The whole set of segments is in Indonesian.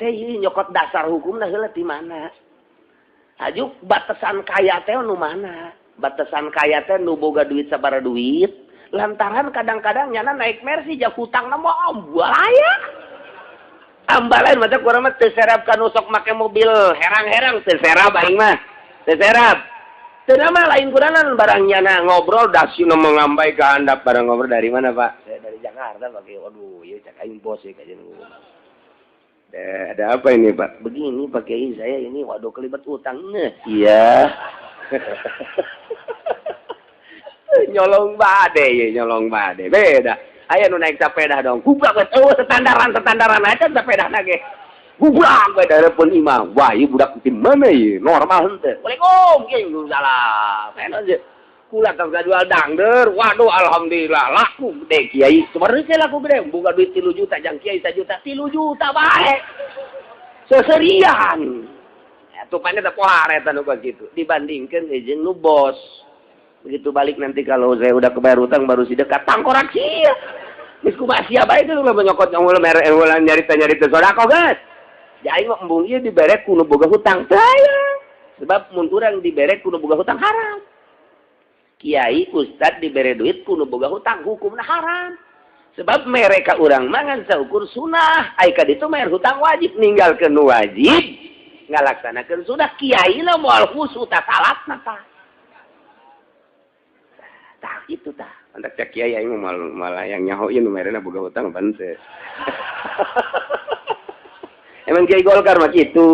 teh nyokot dasar hukumna heula di mana? Ajuk batasan kaya teh nu mana? Batasan kaya teh nu boga duit sabara duit. Lantaran kadang-kadang nyana naik Mercy jak hutangna mah ambalaya. Ambalain mah teh kurang mah teu serap ka nu sok make mobil herang-herang teu serap aing mah. Teu serap. Teu mah lain kurangan barang nyana ngobrol dasina mengambai ke handap barang ngobrol dari mana, Pak? Saya dari Jakarta, Pak. Waduh, ieu cak aing bos ya kajian gua. Ada apa ini, Pak? Begini, Pak Kiai, saya ini waduh kelibat utang. Iya. Nyolong bade ya, nyolong bade. Beda. Aya nu naik sepeda dong. Gubrak we standaran aja sepedana ge. Gubrak we darepeun imam. Wah, ieu budak di mana ieu? Normal henteu. Waalaikumsalam, kieu salam. Enak je. Kula tong jual dangder. Waduh, alhamdulillah laku gede kiai. Sebenarnya saya laku gede. Buka duit 3 juta, jang kiai 1 juta. 3 juta bae. Seserian. Ya, tupanya teh pohar eta nu begitu. Dibandingkeun jeung nu bos. Begitu balik nanti kalau saya udah kebayar utang baru si dekat tangkorak sia. Geus kumaha sia bae teh ulah nyokot nyarita sodako guys. Jadi mah embung ieu dibere kudu boga hutang saya. Sebab mun urang dibere kudu boga hutang haram. Kiai ustad dibere duit kudu boga hutang hukumna haram. Sebab mereka urang mangan saukur sunah. Ai ka ditu mayar hutang wajib ninggalkeun nu wajib ngalaksanakeun sunah. Kiai na moal khusus ta salatna tah. Tah itu tah. Antak cak kiai aing malah yang nyaho ieu nu merena boga hutang pan teh. Emang kiai Golkar mah kitu.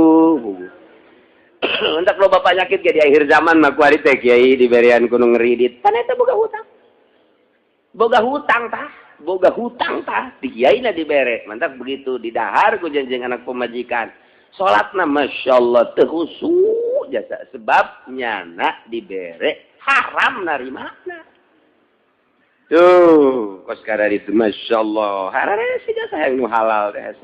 Untuk lo bapak nyakit ke di akhir zaman mah kuari teh kiai diberian kudu ngeridit. Pan eta boga hutang. Boga hutang tah, boga hutang tah di kiaina dibere. Mantap begitu didahar ku janjing anak pemajikan. Salatna masyaallah teu khusyuk jasa sebab nyana dibere haram narimana. Tuh, kos kada itu masyaallah. Harare sih jasa yang nu halal teh.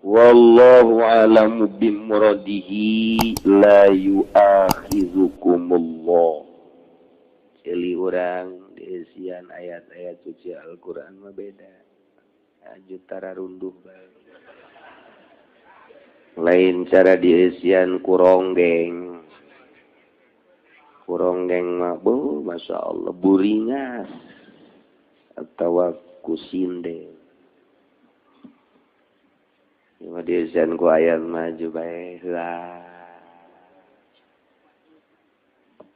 Wallahu a'lamu bimuradihi la yu'akhizukumullah. Celi urang diisian ayat-ayat suci Al-Qur'an mah beda. Ajut tara runduh bae. Lain cara diisian kuronggeng. Kuronggeng mah masyaallah buringas atawa kusinde. Cuma diisian ku ayat maju bae heula.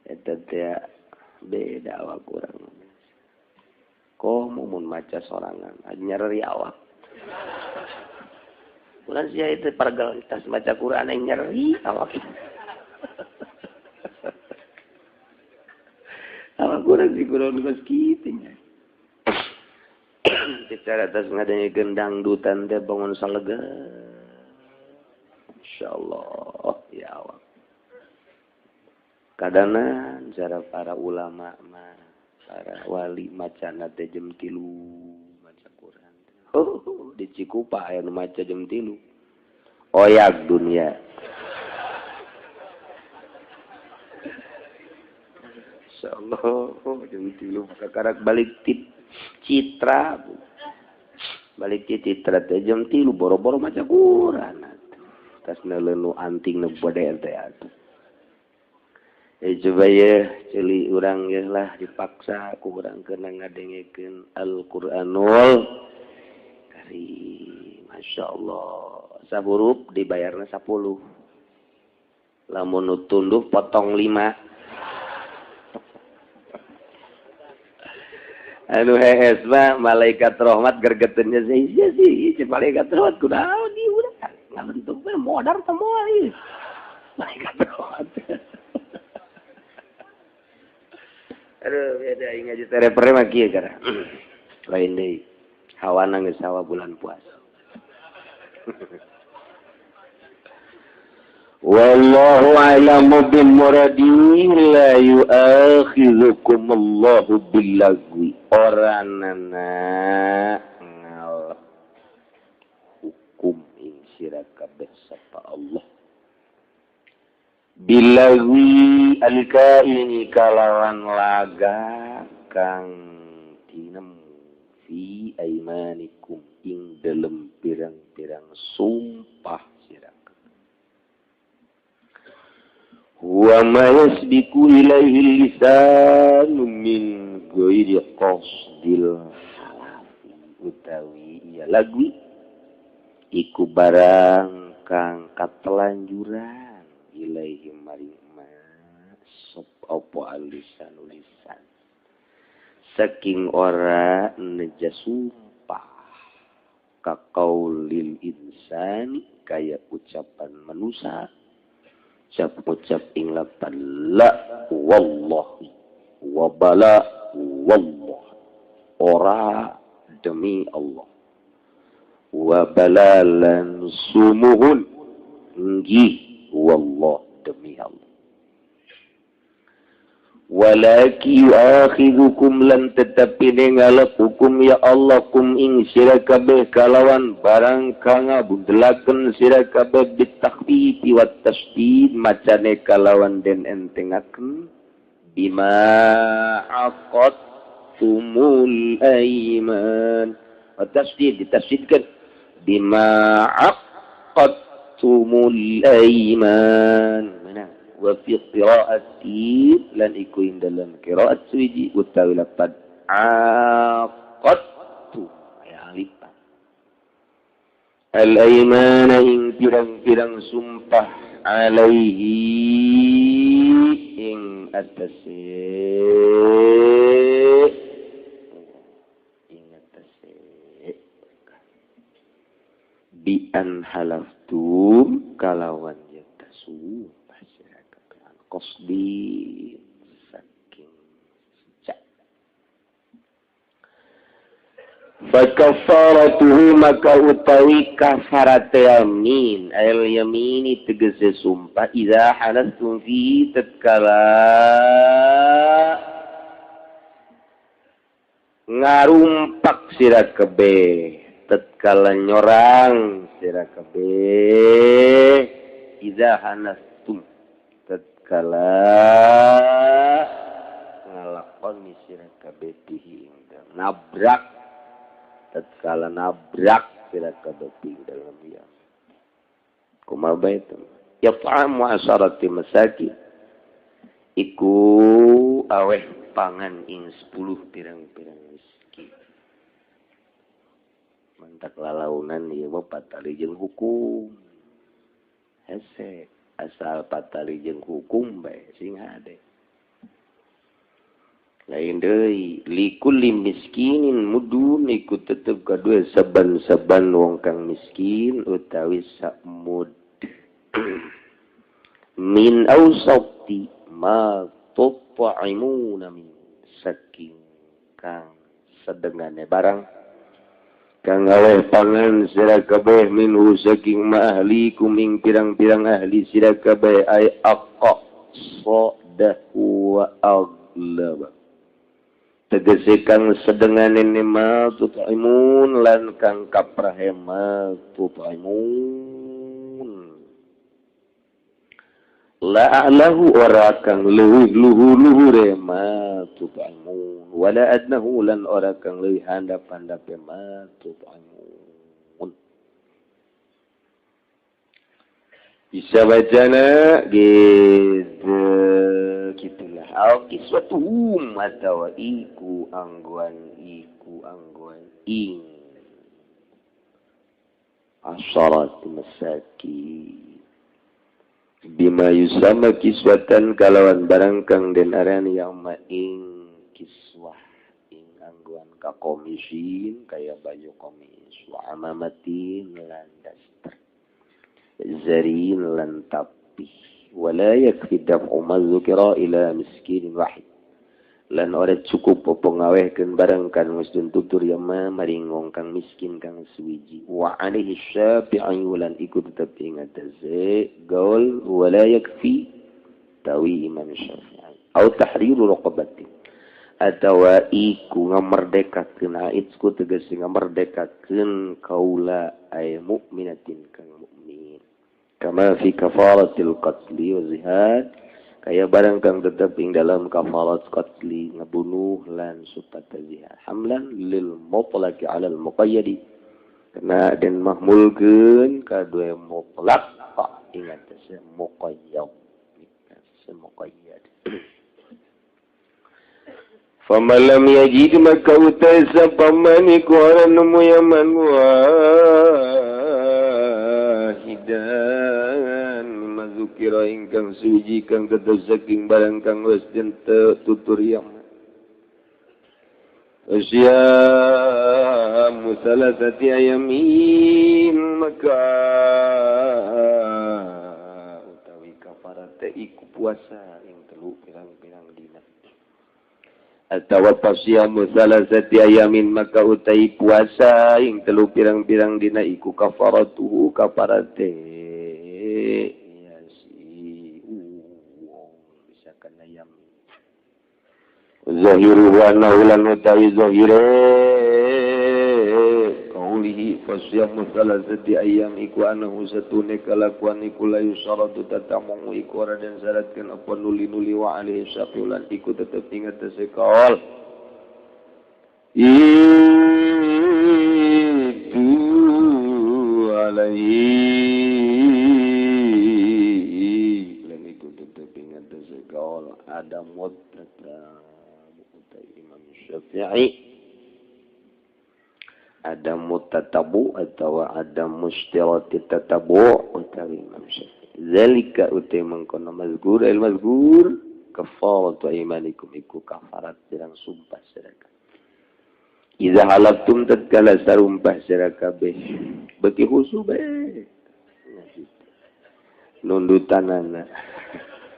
Eta teh beda awak urang. Komo mun maca sorangan, nyeri awak. Ulah sia itu pargal tas maca Quran yang nyeri awak. Awak urang di Quran geus kitu nya. Bicara atas ngadanya gendang dutan teh bangun salega. Insyaallah ya Allah. Kadana cara para ulama mah para wali macana teh jam 3 maca Quran. Di Cikupa aya nu maca jam 3. Oyak dunia. Insyaallah jam 3 kakarak balik Citra balik ke Citra teh jam 3 boro-boro maca Quran tas neuleuh anting nu bode teh atuh. Coba ya celi urang ge lah dipaksa ku urang keuna ngadengekeun Al-Qur'anul Karim. Masyaallah sahurup dibayarna 10. Lamun nu tunduh potong 5. Anu hees mah malaikat rahmat gergeteunnya sia sih malaikat rahmat kunaon ieu urang ngabentuk mah modar teh moal ieu malaikat rahmat. Aduh beda aing ngaji terepere mah kieu gara lain deui hawana geus hawa bulan puasa. Wallahu a'lamu bimuradihi la yu'akhizukumullahu billagwi. Oranana ngal hukum ing sira kabeh sapa Allah. Billagwi alkaini kalawan laga kang tinem fi aimanikum ing dalem pirang-pirang sumpah sira kabeh. Wa ma yasbiqu ilaihi lisan min ghairi qasdil halafi utawi ieu lagwi iku barang kang katelanjuran ilaihi maring sop apa alisan lisan saking ora neja sumpah ka qaulil insani kaya ucapan manusia ucap ing lapan la wallahi wa bala wallah ora demi Allah wa balalan sumuhun nggih wallah demi Allah walaki akhirukum lan tetapi ningalakukum ya Allah kum ing sira kabeh kalawan barang kang ngabudelaken sira kabeh bitakhfifi wat tasdid macane kalawan den entengaken bima aqadtumul aiman wat tasdid ditafsirkan bima aqadtumul aiman wa fi qiraati lan iku ing dalam qiraat suwiji utawi lapan aqadtu ya lipat al aymana ing pirang-pirang sumpah alaihi ing atase bi an halaftum kalawan yatasu qasdi saking sejak fakafaratuhu maka utawi kafarate yamin al yamini tegese sumpah idza halastum fi tatkala ngarumpak sira kabeh tatkala nyorang sira kabeh idza halastum kala ngalakon sira kabeh tihi nabrak tatkala nabrak sira kabeh ing dalam dia kumaha bae itu ya ta'am asharati masakin iku aweh pangan ing 10 pirang-pirang miskin mantak lalaunan ieu mah patali jeung hukum hese asal patali jeung hukum bae sing hade lain deui likulli miskinin mudun iku tetep kadue saban-saban wong kang miskin utawi sak mud min ausati ma tut'imuna min saking kang sedengane barang kang aweh pangan sira kabeh minhu saking ahlikum ing pirang-pirang ahli sira kabeh ay aqsadahu wa aglaba tegese kang sedengane ma tut'imun lan kang kaprahe ma tut'imun la'alahu ora kang leuwih luhur-luhure ma tut'imun wala adnahu lan ora kang leuwih handap-handape ma tut'imun bisa bacana gitu gitulah au kiswatuhum atau iku angguan ing asyarat masakin bima yusama kiswatan kalawan barang kang den arani yang ing kiswah ing angguan ka komisin kaya baju komis wa amamatin lan daster zarin lan tapih wala yakfi dam'u ma dzukira ila miskinin wahid lan ora cukup apa ngawehkeun barang kan wis tutur yama maring wong kang miskin kang suwiji wa alaihi syafi'i lan iku tetep ing atase gaul wala yakfi tawi imam syafi'i au tahriru raqabatin atawa iku ngamerdekakeun aitsku tegese ngamerdekakeun kaula ay mukminatin kang mukmin kama fi kafaratil qatli wa zihad kaya barang kang tetep ing dalam kafarat qatli ngabunuh lan supata zihar hamlan lil mutlaqi 'ala al muqayyadi karena den mahmulkeun ka dua mutlaq ingat se muqayyad se muqayyad famalam yajid maka utai sapamani kuaran nemu yaman wahidan mazukira ingkang suji kang tetep saking barang kang wis den tutur yang asya musalasati ayamin maka utawi kafarate iku puasa ing telu pirang-pirang dina atawa pasyamu salasati ayamin maka utai puasa ing telu pirang-pirang dina iku kafaratuhu kafarate ya si bisa kana yam zahiru wa naulan utawi zahire kaulihi pasyamu salasati ayam iku anahu satune kalakuan iku la yusaratu tatamu iku ora dan syaratkan apa nuli-nuli wa alaihi syafiulan iku tetep ingat sekol itu alaihi lan iku tetep ingat sekol ada mutlaka utai Imam Syafi'i ada mutatabu atau ada mustirati tatabu utawi Imam Syafi'i zalika utai mangkono mazkur al mazkur kafaratu aymanikum iku kafarat pirang sumpah sira iza halaftum tatkala sarumpah sira kabeh beki husu bae nundutanana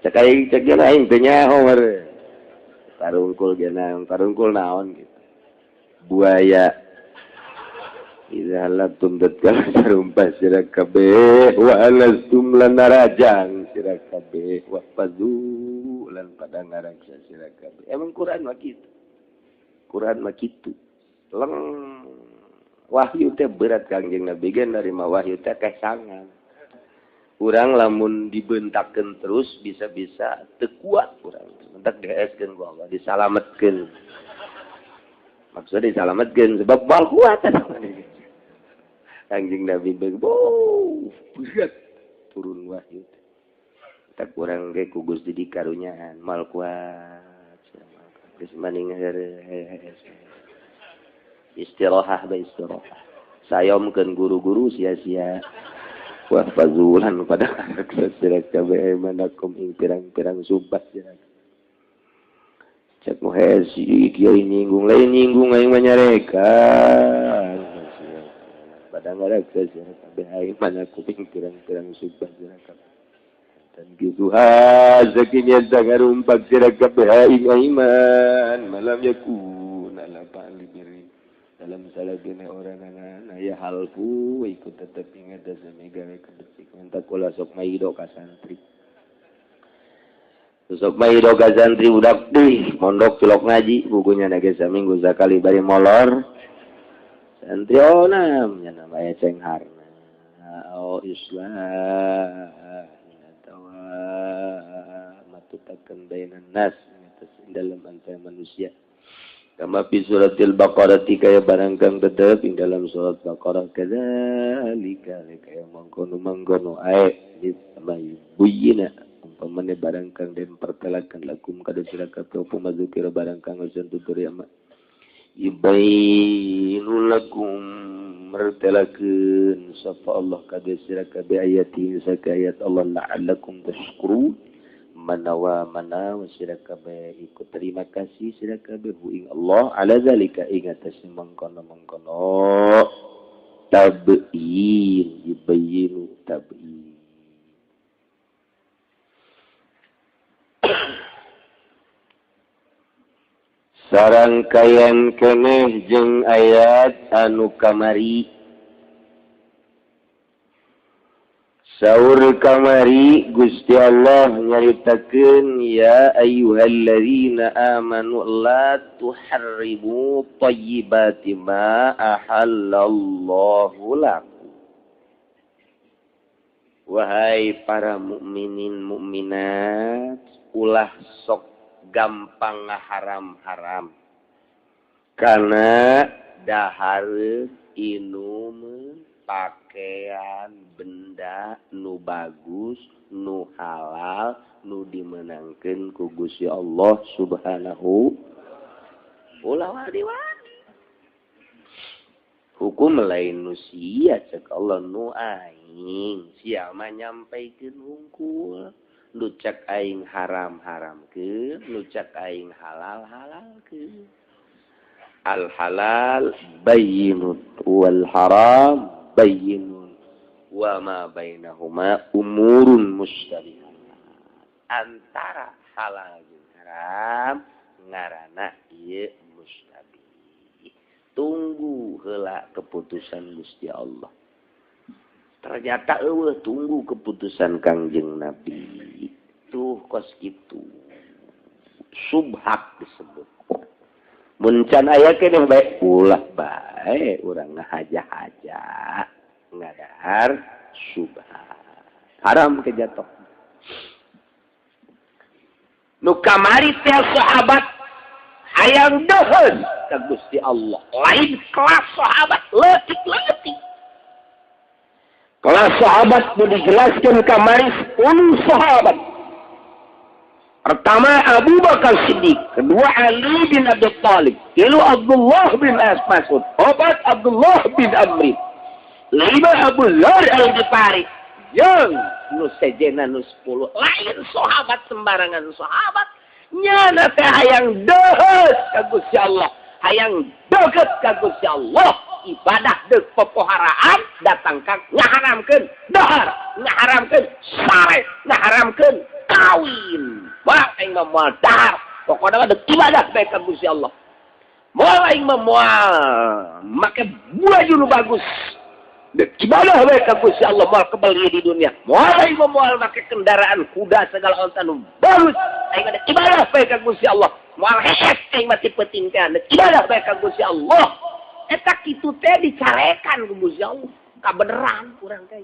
cakai cekna aing teh nyaho mare tarungkul geuna tarungkul naon gitu buaya iza halaftum tatkala sarumpah sira kabeh wa alastum lan narajang sira kabeh wa fadhu lan pada ngaraksa sira kabeh emang Quran mah kitu Quran mah kitu leng wahyu teh berat Kangjeng Nabi gen narima wahyu teh kesangan urang lamun dibentakeun terus bisa-bisa teu kuat urang mentak dieskeun ku Allah disalametkeun maksudnya disalametkeun sebab moal kuat Kangjeng Nabi berat turun wahyu tak kurang ge ku Gusti dikarunyaan moal kuat geus maning istirahah ba istirahah sayomkeun guru-guru sia-sia wa fazulan pada sira kabeh manakum ing pirang-pirang sumpah sira cek mohe si kiai nyinggung lain nyinggung aing manyarekan pada ngaraksa sira kabeh aing manakum ing pirang-pirang sumpah sira kabeh dan gitu hazakinya sangarumpak sira kabeh aing iman malam yakun ala ba'li biri dalam salah gini orang anak ya halku ikut tetap ingat dasar megawe kedecik minta kula sok maido ka santri sok maido ka santri udak deh mondok cilok ngaji bukunya nage saminggu sakali bari molor santri onam nya namanya cengharna oh islah atawa matutakan bainan nas dalam antara manusia kama fi suratil baqarah kaya barang kang tetep ing dalam surat baqarah kadzalika kaya mangkono ae disamayu buyina umpamane barang kang den pertelakan lakum kada sira kabeh apa mazukira barang kang wis tutur ya yubainu lakum mertelakeun sapa Allah kada sira kabeh ayati sakayat Allah la'allakum tashkurun manawa sira kabeh ikut terima kasih sira kabeh ing Allah ala zalika ing atas mangkono tabyin yubayyin tabyin sarangkayan keneh jeung ayat anu kamari saur kamari Gusti Allah nyaritakeun ya ayyuhalladzina amanu la tuharrimu thayyibati ma ahallallahu lakum Wahai para mukminin mukminat, ulah sok gampang ngaharam-haram. Karena dahar inum pakaian benda nu bagus, nu halal, nu dimenangkeun ku Gusti Allah Subhanahu ulah wadi-wadi. Hukum lain nu sia cek Allah nu aing sia mah nyampaikeun hungkul. Nu cek aing haram-haramkeun, nu cek aing halal-halalkeun. Al halal bayyinun wal haram bayyinun wa ma bainahuma umurun mustabihat. Antara halal jeung haram ngaranna ieu mustabih. Tunggu heula keputusan Gusti Allah. Ternyata eueuh tunggu keputusan Kangjeng Nabi. Tuh kos kitu. Subhak disebut. Mun can aya keneh bae ulah bae urang ngahaja-haja. Ngadahar subhat. Haram kejatuh. Nu kamari teh sahabat hayang deuheun ka Gusti Allah. Lain kelas sahabat leutik-leutik. Kelas sahabat nu dijelaskeun kamari 10 sahabat. Pertama Abu Bakar Siddiq, kedua Ali bin Abi Thalib, ketiga Abdullah bin Mas'ud, keempat Abdullah bin Amr, lima Abu Dzar Al-Ghifari, jeung nu sejena nu 10 lain sahabat sembarangan sahabat nyana teh hayang deuheut ka Gusti Allah, hayang deukeut ka Gusti Allah, ibadah deuk pepoharaan datang ka ngaharamkeun dahar, ngaharamkeun sare, ngaharamkeun kawin. Wah, aing mah moal dahar. Pokona mah deuk ibadah bae ka Gusti Allah. Moal aing mah moal make baju nu bagus. Deuk ibadah bae ka Gusti Allah, moal kebal di dunia. Moal aing mah moal make kendaraan kuda segala onta nu bagus. Aing mah deuk ibadah bae ka Gusti Allah. Moal hehet aing mah tipe-tipe deuk ibadah bae ka Gusti Allah. Eta kitu teh dicarekan ku Gusti Allah. Kabeneran urang teh.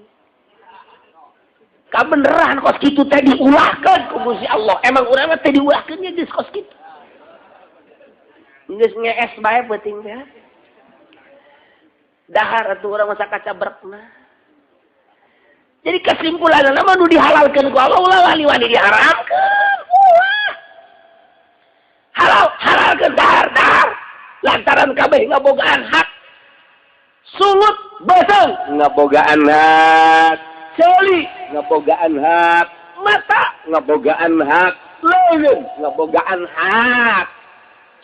Kabeneran kos kitu teh diulahkeun ku Gusti Allah. Emang urang teh diulahkeun nya geus kos kitu. Geus ngees bae peuting teh. Dahar atuh urang masa kacabrekna. Jadi kesimpulanna mah nu dihalalkeun ku Allah ulah wani-wani diharamkeun. Ulah. Halalkeun dahar. Lantaran kabeh ngabogaan hak. Sulut basang ngabogaan hak. Celi ngabogaan hak, mata ngabogaan hak, leungeun ngabogaan hak,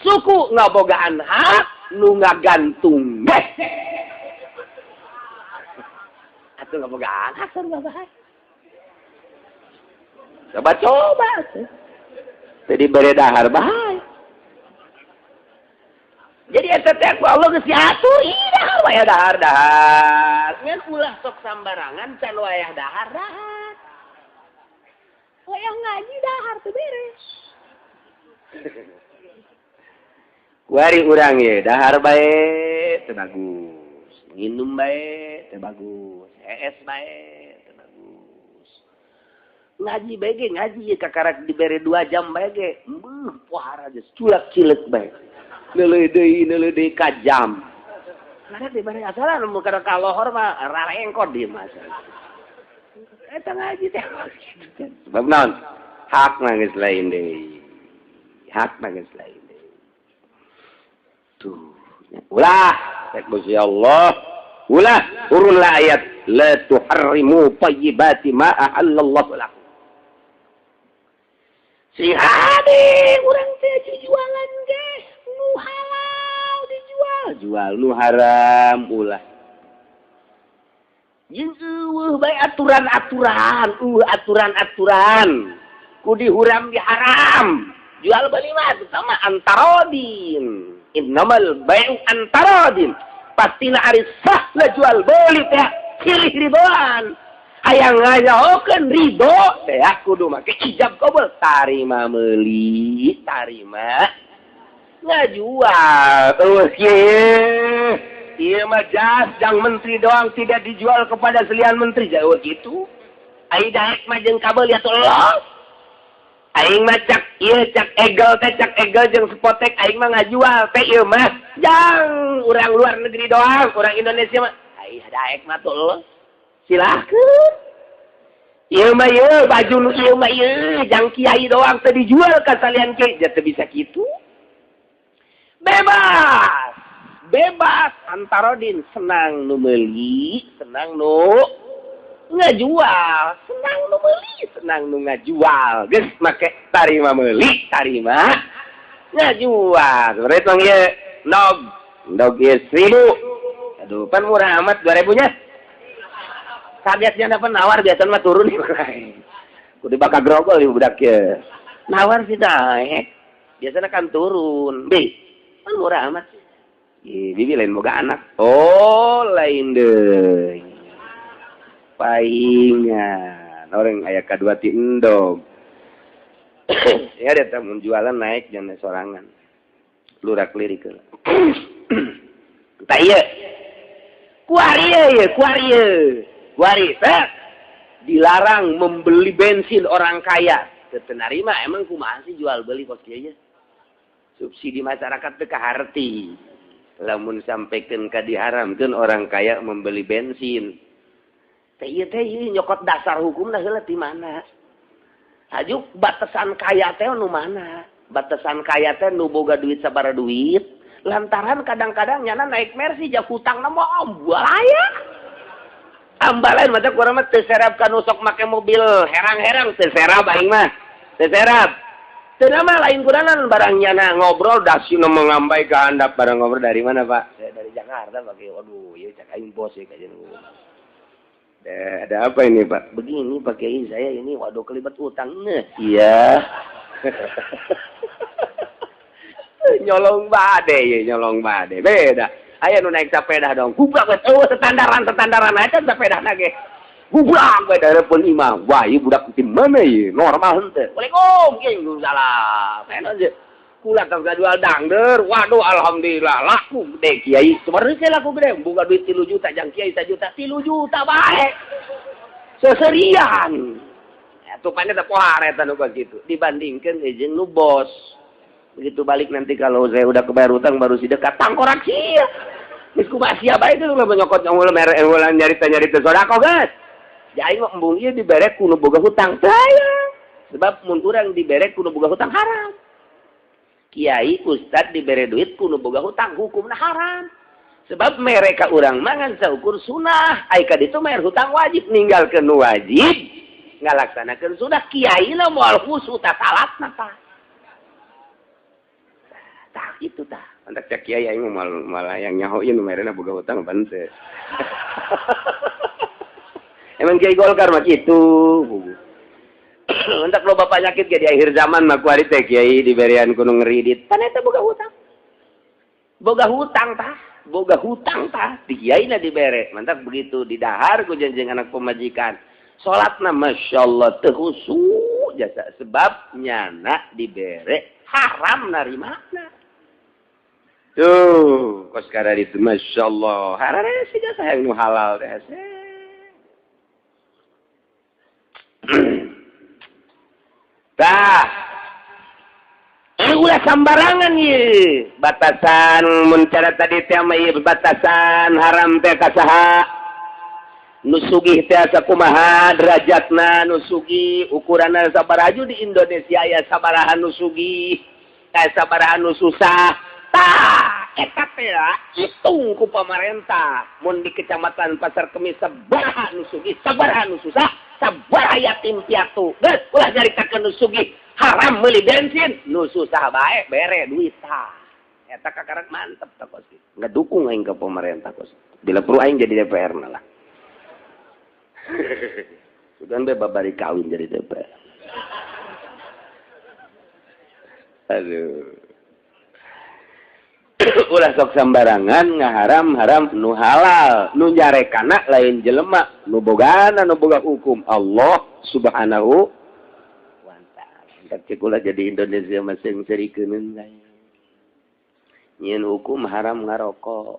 suku ngabogaan hak, nu ngagantung deh. Atuh ngabogaan hak kan ngabogaan. Coba. Jadi bere dahar bae. Jadi eta teh ku Allah geus diatur, dahar wae dahar. Ngan ulah sok sambarangan can wayah dahar. Wayah ngaji dahar teu beres. Kuari urang ye dahar bae teu bagus. Nginum bae teu bagus. Hees bae teu bagus. Ngaji bae ge ngaji ye kakarak dibere 2 jam bae ge. Pohara geus culak-cileuk bae. Neuleuh deui ka jam. Karena di bareng asalan mun kada kalohor mah rarengkot di mah. Eta ngaji teh. Sebab naon? Hakna geus lain deui. Hakna geus lain deui. Tuh. Ulah tek Gusti Allah. Ulah urun la ayat la tuharrimu thayyibati ma ahallallahu lakum. Sing hade urang teh jualan ge. Nu halal dijual, jual nu haram ulah. Jeung eueuh bae aturan-aturan, aturan-aturan. Ku dihuram diharam. Jual beli mah sama antarodin. Innamal bai'u antarodin. Pastina ari sah lah jual beli teh silih ridoan. Hayang ngayaokeun ridho teh kudu make ijab qabul tarima meuli, tarima ngajual. Iya mah jas, jang menteri doang tidak dijual kepada selian menteri. Jauh gitu. Aing daek mah jeung kabel ya tolong. Aing mah cak egel jeung spotek aing mah ngajual teh ieu mah. Jang urang luar negeri doang, urang Indonesia mah. Aing daek mah tolong. Silakeun. Ieu mah ieu baju nu ieu mah ieu jang kiai doang teu dijual ka salian kiai, teu bisa kitu. Bebas antarodin senang nu meuli, senang nu ngajual, senang nu meuli, senang nu ngajual. Geus make tarima meuli, tarima ngajual. Seperti tong ieu nog ieu 1000. Aduh, pan murah amat 2000-nya. Kagetnya dapat nawar biasanya mah turun nih. Kudu bakal grogol ieu budak ieu. Nawar sih naik. Biasanya kan turun. Pan murah amat. Bibi lain boga anak. Oh, lain deui. Paingan. Orang aya kadua ti endog. Ya dia mun jualan naik jangan sorangan. Lurak lirik. Tah ieu. Kuari teh dilarang membeli bensin orang kaya. Teu narima emang kumaha sih jual beli kos kieu. Subsidi masyarakat teu kaharti. Lamun sampaikan ka diharamkeun orang kaya membeli bensin. Teh ieu nyokot dasar hukumna heula ti mana? Hajuk batasan kaya teh nu mana? Batasan kaya teh nu boga duit sabaraha duit. Lantaran kadang-kadang nyana naik Mercy jak hutangna mah ambalaya. Ambalain mah teh kurang mah teu serap ka nu sok make mobil herang-herang teu serap aing mah. Teu serap. Teu mah lain kurangan barang nyana ngobrol dasieuna mengambai ke handap barang ngobrol dari mana, Pak? Saya dari Jakarta, Pak. Waduh, ieu cak aing bos ya kajian. Ada apa ini, Pak? Begini, Pak Kiai, saya ini waduh kelibat utang. Iya. Nyolong bade. Beda. Aya nu naik sepeda dong. Gubrak we tetandaran aja sepedana ge. Gubrak we darepeun imam. Wah, ieu budak tim mana ieu? Normal henteu. Waalaikumsalam, kieu salam. Enak je. Kula tong jual dangder. Waduh, alhamdulillah laku gede kiai. Sebenarnya laku gede. Boga duit 3 juta jang kiai 1 juta. 3 juta bae. Seserian. Ya, tupanya teh pohar eta nu kitu. Dibandingkeun jeung nu bos. Begitu balik nanti kalau saya udah kebayar utang baru si dekat tangkorak sia. Geus kumaha sia bae teh ulah nyokot nyarita sodako geus. Ya aing mah embung ieu dibere kudu boga hutang saya. Sebab mun urang dibere kudu boga hutang haram. Kiai ustad dibere duit kudu boga hutang hukumna haram. Sebab mereka urang mangan saukur sunah, ai ka ditu mayar hutang wajib ninggalkeun nu wajib, ngalaksanakeun sunah kiaina moal khusu ta salatna tah. Tah itu tah. Antak cak kiai aing malah yang nyaho ieu nu merena boga hutang pan teh. Emang kiai Golkar mah kitu. Entak lo bapak nyakit ge di akhir zaman mah kuari teh kiai diberian kudu ngeridit. Pan eta boga hutang. Boga hutang tah. Di kiaina dibere. Mantak begitu didahar ku janjing anak pemajikan. Salatna masyaallah teu khusyuk jasa sebab nyana dibere haram narimana. Tuh, kos kada itu masyaallah. Harare sih jasa yang nu halal teh. Tah. Ulah sembarangan ye. Batasan mun cara tadi teh mah ieu batasan haram teh ka saha? Nu sugih teh sakumaha derajatna nu sugih, ukuranna sabaraha di Indonesia aya sabaraha nu sugih, aya sabaraha nu susah. Tah, eta teh hitung ku pamarentah. Mun di Kecamatan Pasar Kemis sabaraha nu sugih, sabaraha nu susah, sabaraha yatim piatu. Geus ulah nyaritakeun nu sugih. Haram meuli bensin, nu susah bae bere duit tah. Eta kakarak mantep tah kos. Ngadukung aing ke pemerintah kos. Bila perlu aing jadi DPR malah. Sugan be babari kawin jadi DPR. Aduh. Ulah sok sambarangan ngaharam-haram nu halal, nu nyarekana lain jelema, nu bogana nu boga hukum Allah Subhanahu tapi kula jadi Indonesia masing serikeun lain. Nyeun hukum haram ngarokok.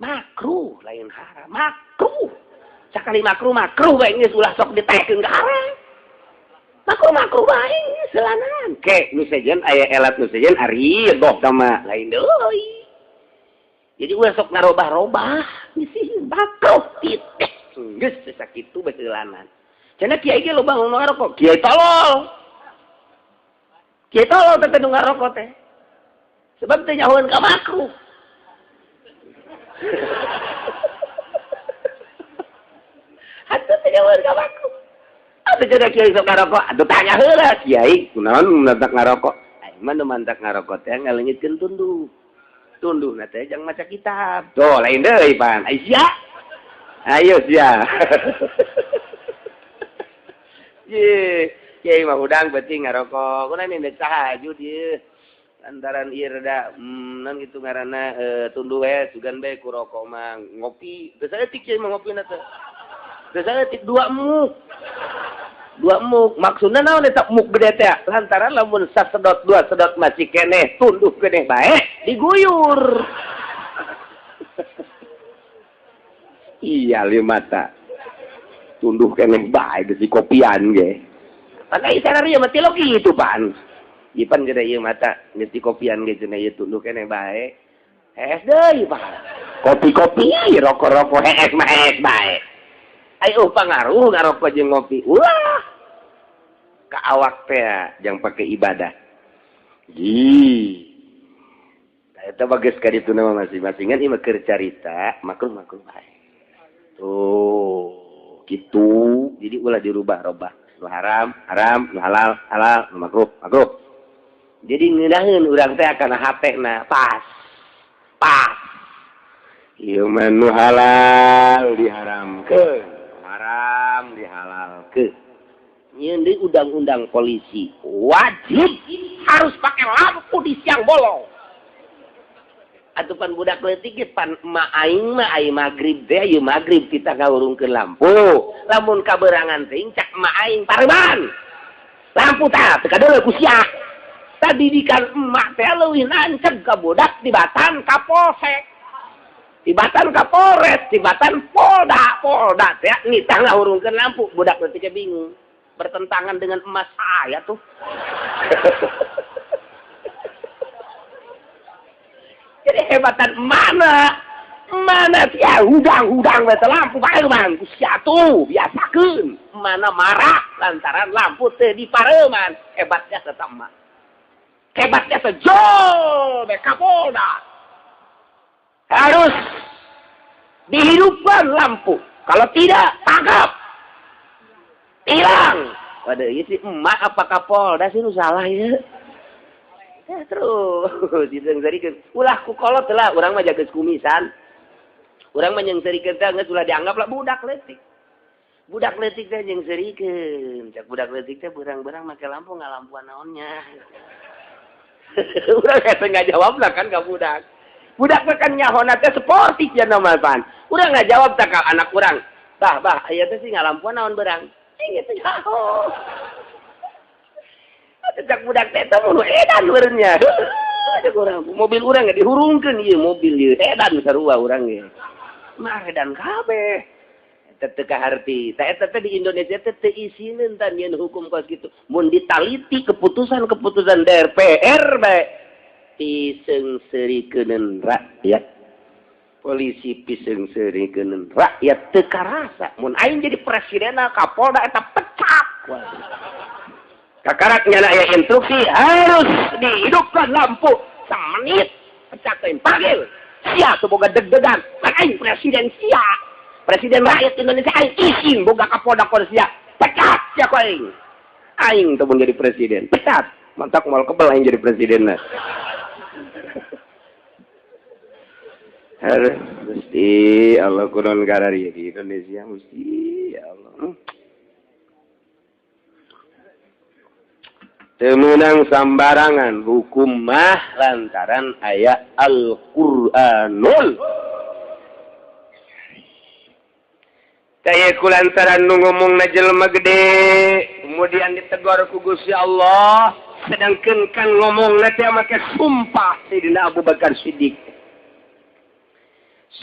Makruh lain haram. Makruh. Sakali makruh bae geus ulah sok ditaekeun ka arang. Makruh bae selanan. Ke nu sejen aya elat nu sejen ari doh sama lain deui. Jadi ulah sok ngarobah-robah misi makruh titik. Geus sakitu bae selanan. Cenah kiai ge loba nu ngarokok. Kiai tolol teh nu ngarokok teh. Sebab teh nyahoeun ka makruh. Atuh teh nyahoeun ka makruh. Atuh cenah kiai sok ngarokok, atuh tanya heula kiai, kunaon mantak ngarokok? Aing mah nu mantak ngarokok teh ngaleungitkeun tunduh. Tunduhna teh jang maca kitab. Tuh lain deui pan. Ayo sia. Ye, kiai mah udang penting ngarokok. Kunaon indek tahajud ieu. Lantaran ieu rada naon kitu ngaranna tunduh we sugan bae ku rokok mah ngopi. Teu saeutik kiai mah ngopina teh. Teu saeutik 2 muk. 2 muk. Maksudna naon eta muk gede teh? Lantaran lamun sasedot 2 sedot masih keneh tunduh keneh bae diguyur. Iya lieu mata. Tunduh keneh bae geus dikopian ge. Pana isana ieu mah tilok kitu pan. Ipan gede ieu mata geus dikopian ge cenah ieu tunduh keneh bae. Hees deui pan. Kopi-kopi, rokok-rokok hees mah hees bae. Ayo pangaruh ngarokok jeung ngopi. Ulah. Ka awak teh jang pake ibadah. Eta bagus ka ditu nama masing-masingan ieu mah keur carita, makruh bae. Tuh, gitu. Jadi ulah dirubah-robah. Nu haram, nu halal, nu makruh. Jadi ngeunaheun urang teh kana hatena pas. Ieu mah nu halal diharamkeun, haram dihalalkeun. Ieu deui undang-undang polisi. Wajib harus pakai lampu di siang bolong. Atuh pan budak leutik ge pan emak aing mah aya magrib teh ieu magrib kita ngawurungkeun lampu. Lamun kaberangan teh cak emak aing pareman. Lampu tah teu kadeuleu ku sia. Didikan emak teh leuwih nanceg ka budak tibatan kapolsek. Tibatan kapolres, tibatan polda teh nitah ngawurungkeun lampu. Budak leutik ge bingung. Bertentangan dengan emas saya tuh. Jadi hebatan mana dia hudang we lampu pareman ku sia tuh biasakeun. Mana marah lantaran lampu teu dipareman. Hebatnya tetama. Hebatnya sejol be Kapolda. Harus dihidupkan lampu. Kalau tidak, tangkap. Hilang. Waduh, iya sih emak apa Kapolda sih nu salah ya. Ya terus disengsarikeun. Ulah ku kolot lah, urang mah jageus kumisan. Urang mah nyengsarikeun teh geus ulah dianggap lah budak leutik. Budak leutik teh nyengsarikeun. Cak budak leutik teh beurang-beurang make lampu ngalampuan naonnya. Urang eta ngajawab lah kan ka budak. Budak kan nyahona teh sportif ya nama pan. Urang ngajawab teh ka anak urang. Bah, aya teh sih ngalampuan naon beurang. Gitu jauh. Cek budak teh teh nu edan beurnya. Cek urang mobil urang ge dihurungkeun ieu mobil ieu edan sarua urang ge. Mah edan kabeh. Eta teu kaharti. Tah eta teh di Indonesia teh teu isieun tan nyeun hukum kos kitu. Mun ditaliti keputusan DPR bae diseungseureukeuneun rakyat. Polisi piseng serikeun rakyat teu karasa. Mun aing jadi presidenna Kapolda eta pecat. Kakarak nyana aya instruksi harus dihidupkan lampu 1 menit. Pecat teh panggil. Sia teu boga deg-degan. Kan aing presiden sia. Presiden rakyat Indonesia aing izin boga Kapolda kon sia. Pecat sia ku aing. Aing teu jadi presiden. Pecat. Mantak moal kebel aing jadi presidenna. Mesti Allah kunon karari di Indonesia mesti ya Allah. Temenang sambarangan hukum mah lantaran ayat Al-Qur'anul. Kaya kulantaran nu ngomongna jelema gede, kemudian ditegur ku Gusti Allah, sedangkan kan ngomongna teh make sumpah Sayyidina Abu Bakar Siddiq.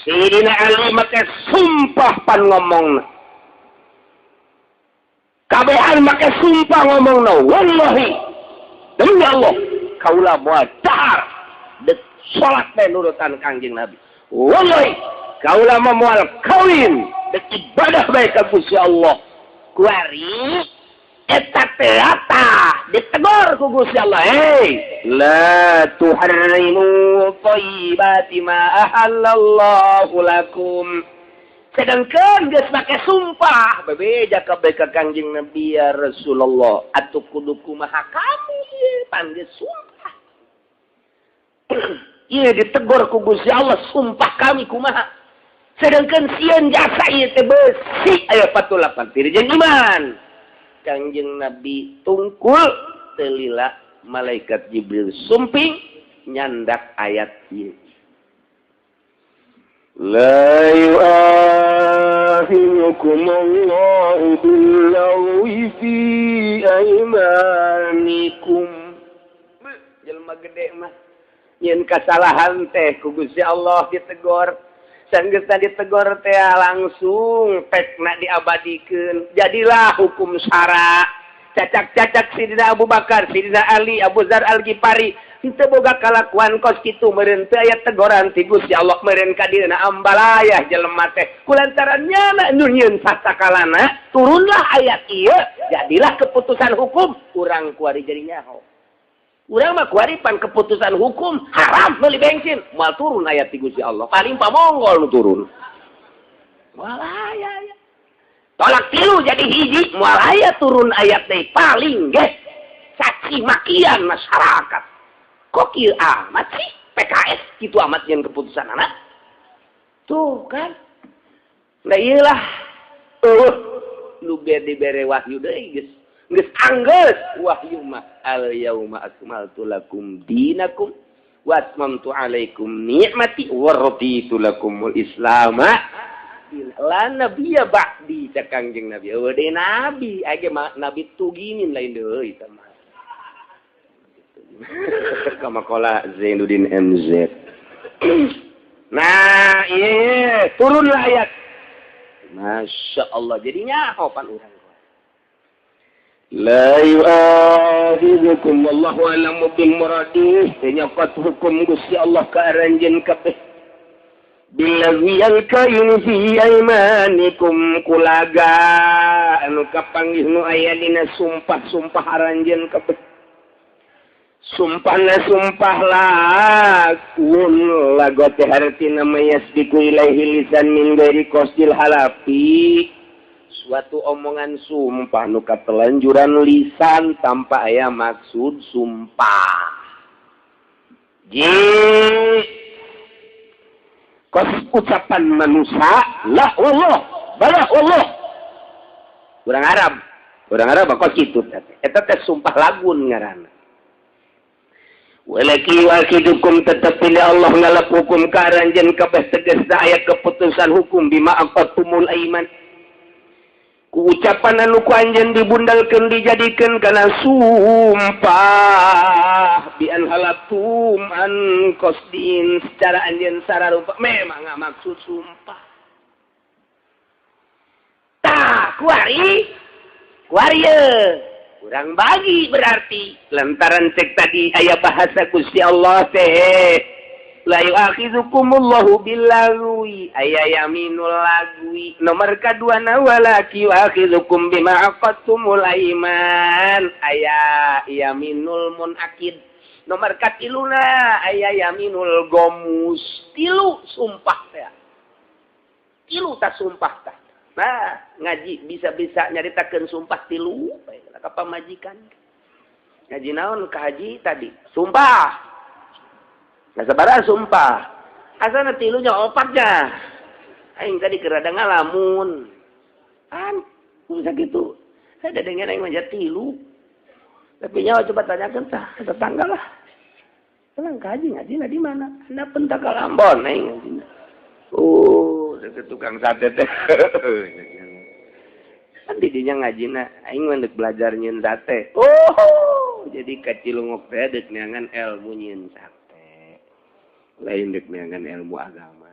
Sayyidina Ali make sumpah pan ngomongna. kabehan make sumpah ngomongna wallahi demi Allah kaula moal dahar dek salat teh nurutan Kangjeng Nabi wallahi kaula moal kawin dek ibadah bae ka Gusti Allah kuari eta teh ditegur ku Gusti Allah la tuharrimu thayyibati ma ahallallahu lakum sedangkan geus make sumpah bebeja kabeh ka Kangjeng Nabi ya Rasulullah atuh kudu kumaha kami pan geus sumpah ieu ditegur ku Gusti Allah sumpah kami kumaha sedangkan sieun jasa ieu teh beusi aya patulapan tirjeun iman Kangjeng Nabi tungkul teu lila malaikat Jibril sumping nyandak ayat ieu La yu'akhirukum Allah billahi fi aymanikum. Jelema gede mah nyeun kasalahan teh ku Gusti Allah ditegur. Sanggeus ditegur teh langsung tekna diabadikeun. Jadilah hukum syara. Cacak-cacak Sidina Abu Bakar, Sidina Ali, Abu Dzar Al-Ghifari kita boga kalakuan kos kitu meureun teu aya teguran ti Gusti Allah meureun ka dieuna ambalayah jelema teh kulantaran nyana nu nyieun sasakalana turunlah ayat ieu jadilah keputusan hukum urang kuari jadi nyaho urang mah kuari pan keputusan hukum haram meuli bensin moal turun ayat ti Gusti Allah paling pamonggol nu turun walaya ya tolak tilu jadi hiji moal aya turun ayat teh paling ge caci makian masyarakat kok kieu amat sih PKS kitu amat yang keputusan anak tuh kan nah iyalah lu bere wahyu deui geus anggeus wahyu mah al yauma akmaltu lakum dinakum wa atmamtu alaikum ni'mati wa raditu lakumul islama la nabiyya ba'di cak Kangjeng Nabi eueuh nabi age nabi tuginin lain deui tah Kamakola Zainuddin MZ. Nah, iya turunlah ayat. Masya Allah, jadinya apa orang? La yu'akhidhukum wallahu a'lamu bil muradih. Nyokot hukum Gusti Allah ka aranjeun kabeh. Billazi yalkainu fi aymanikum kulaga anu kapanggih nu aya dina sumpah-sumpah aranjeun kabeh. Sumpah lakun lagote hartina mayasdiku ilaihi lisan min ghairi qasdil halafi suatu omongan sumpah nu katelanjuran lisan tanpa aya maksud sumpah kos ucapan manusia la Allah bala Allah urang Arab kos kitu eta teh sumpah lagun ngaranna walaki wakidukum tetapi Allah ngalap hukum karanjen kabeh tegasna aya keputusan hukum bima aqatumul aiman ku ucapan anu ku anjeun dibundalkeun dijadikeun kana sumpah bi an halatum an qasdin secara anjeun sararupa memang maksud sumpah tah kuari kurang bagi berarti lantaran cek tadi aya bahasa Gusti Allah teh la yu'akhidhukumullahu billagwi aya yaminul lagwi nomor kaduana walaki yu'akhidhukum bima aqadtumul aiman aya yaminul munakid nomor katiluna aya yaminul gomus tilu sumpah teh tilu ta sumpah tah nah ngaji bisa-bisa nyaritakeun sumpah tilu ka pamajikan ngaji naon ka haji tadi sumpah nah sabaraha sumpah asana tilunya opatnya aing tadi kerada ngalamun kan bisa gitu saya dengar aing mah tilu tapi nyawa coba tanyakeun tah tetangga lah tenang ka haji ngaji di mana anda pentak Lambon aing ngaji oh deket tukang sate teh kan didinya ngajina aing mah belajar nyieun sate oh jadi kacilungok teh deuk neangan ilmu nyieun sate lain deuk neangan ilmu agama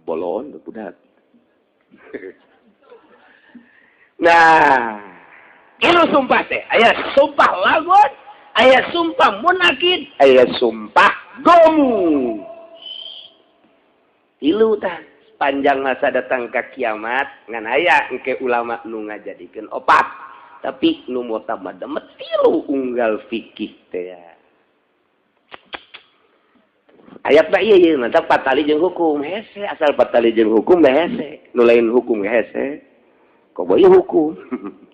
bolon budak nah Ilu sumpah teh aya sumpah lagun, aya sumpah munakid, aya sumpah gomu. Ilu tah panjang masa datang ke kiamat ngan aya engke ulama nu ngajadikeun opat. Tapi nu mutamad mah tilu unggal fikih teh. Ayat na ieu mantap patali jeung hukum hese asal patali jeung hukum hese nu lain hukum hese koboy hukum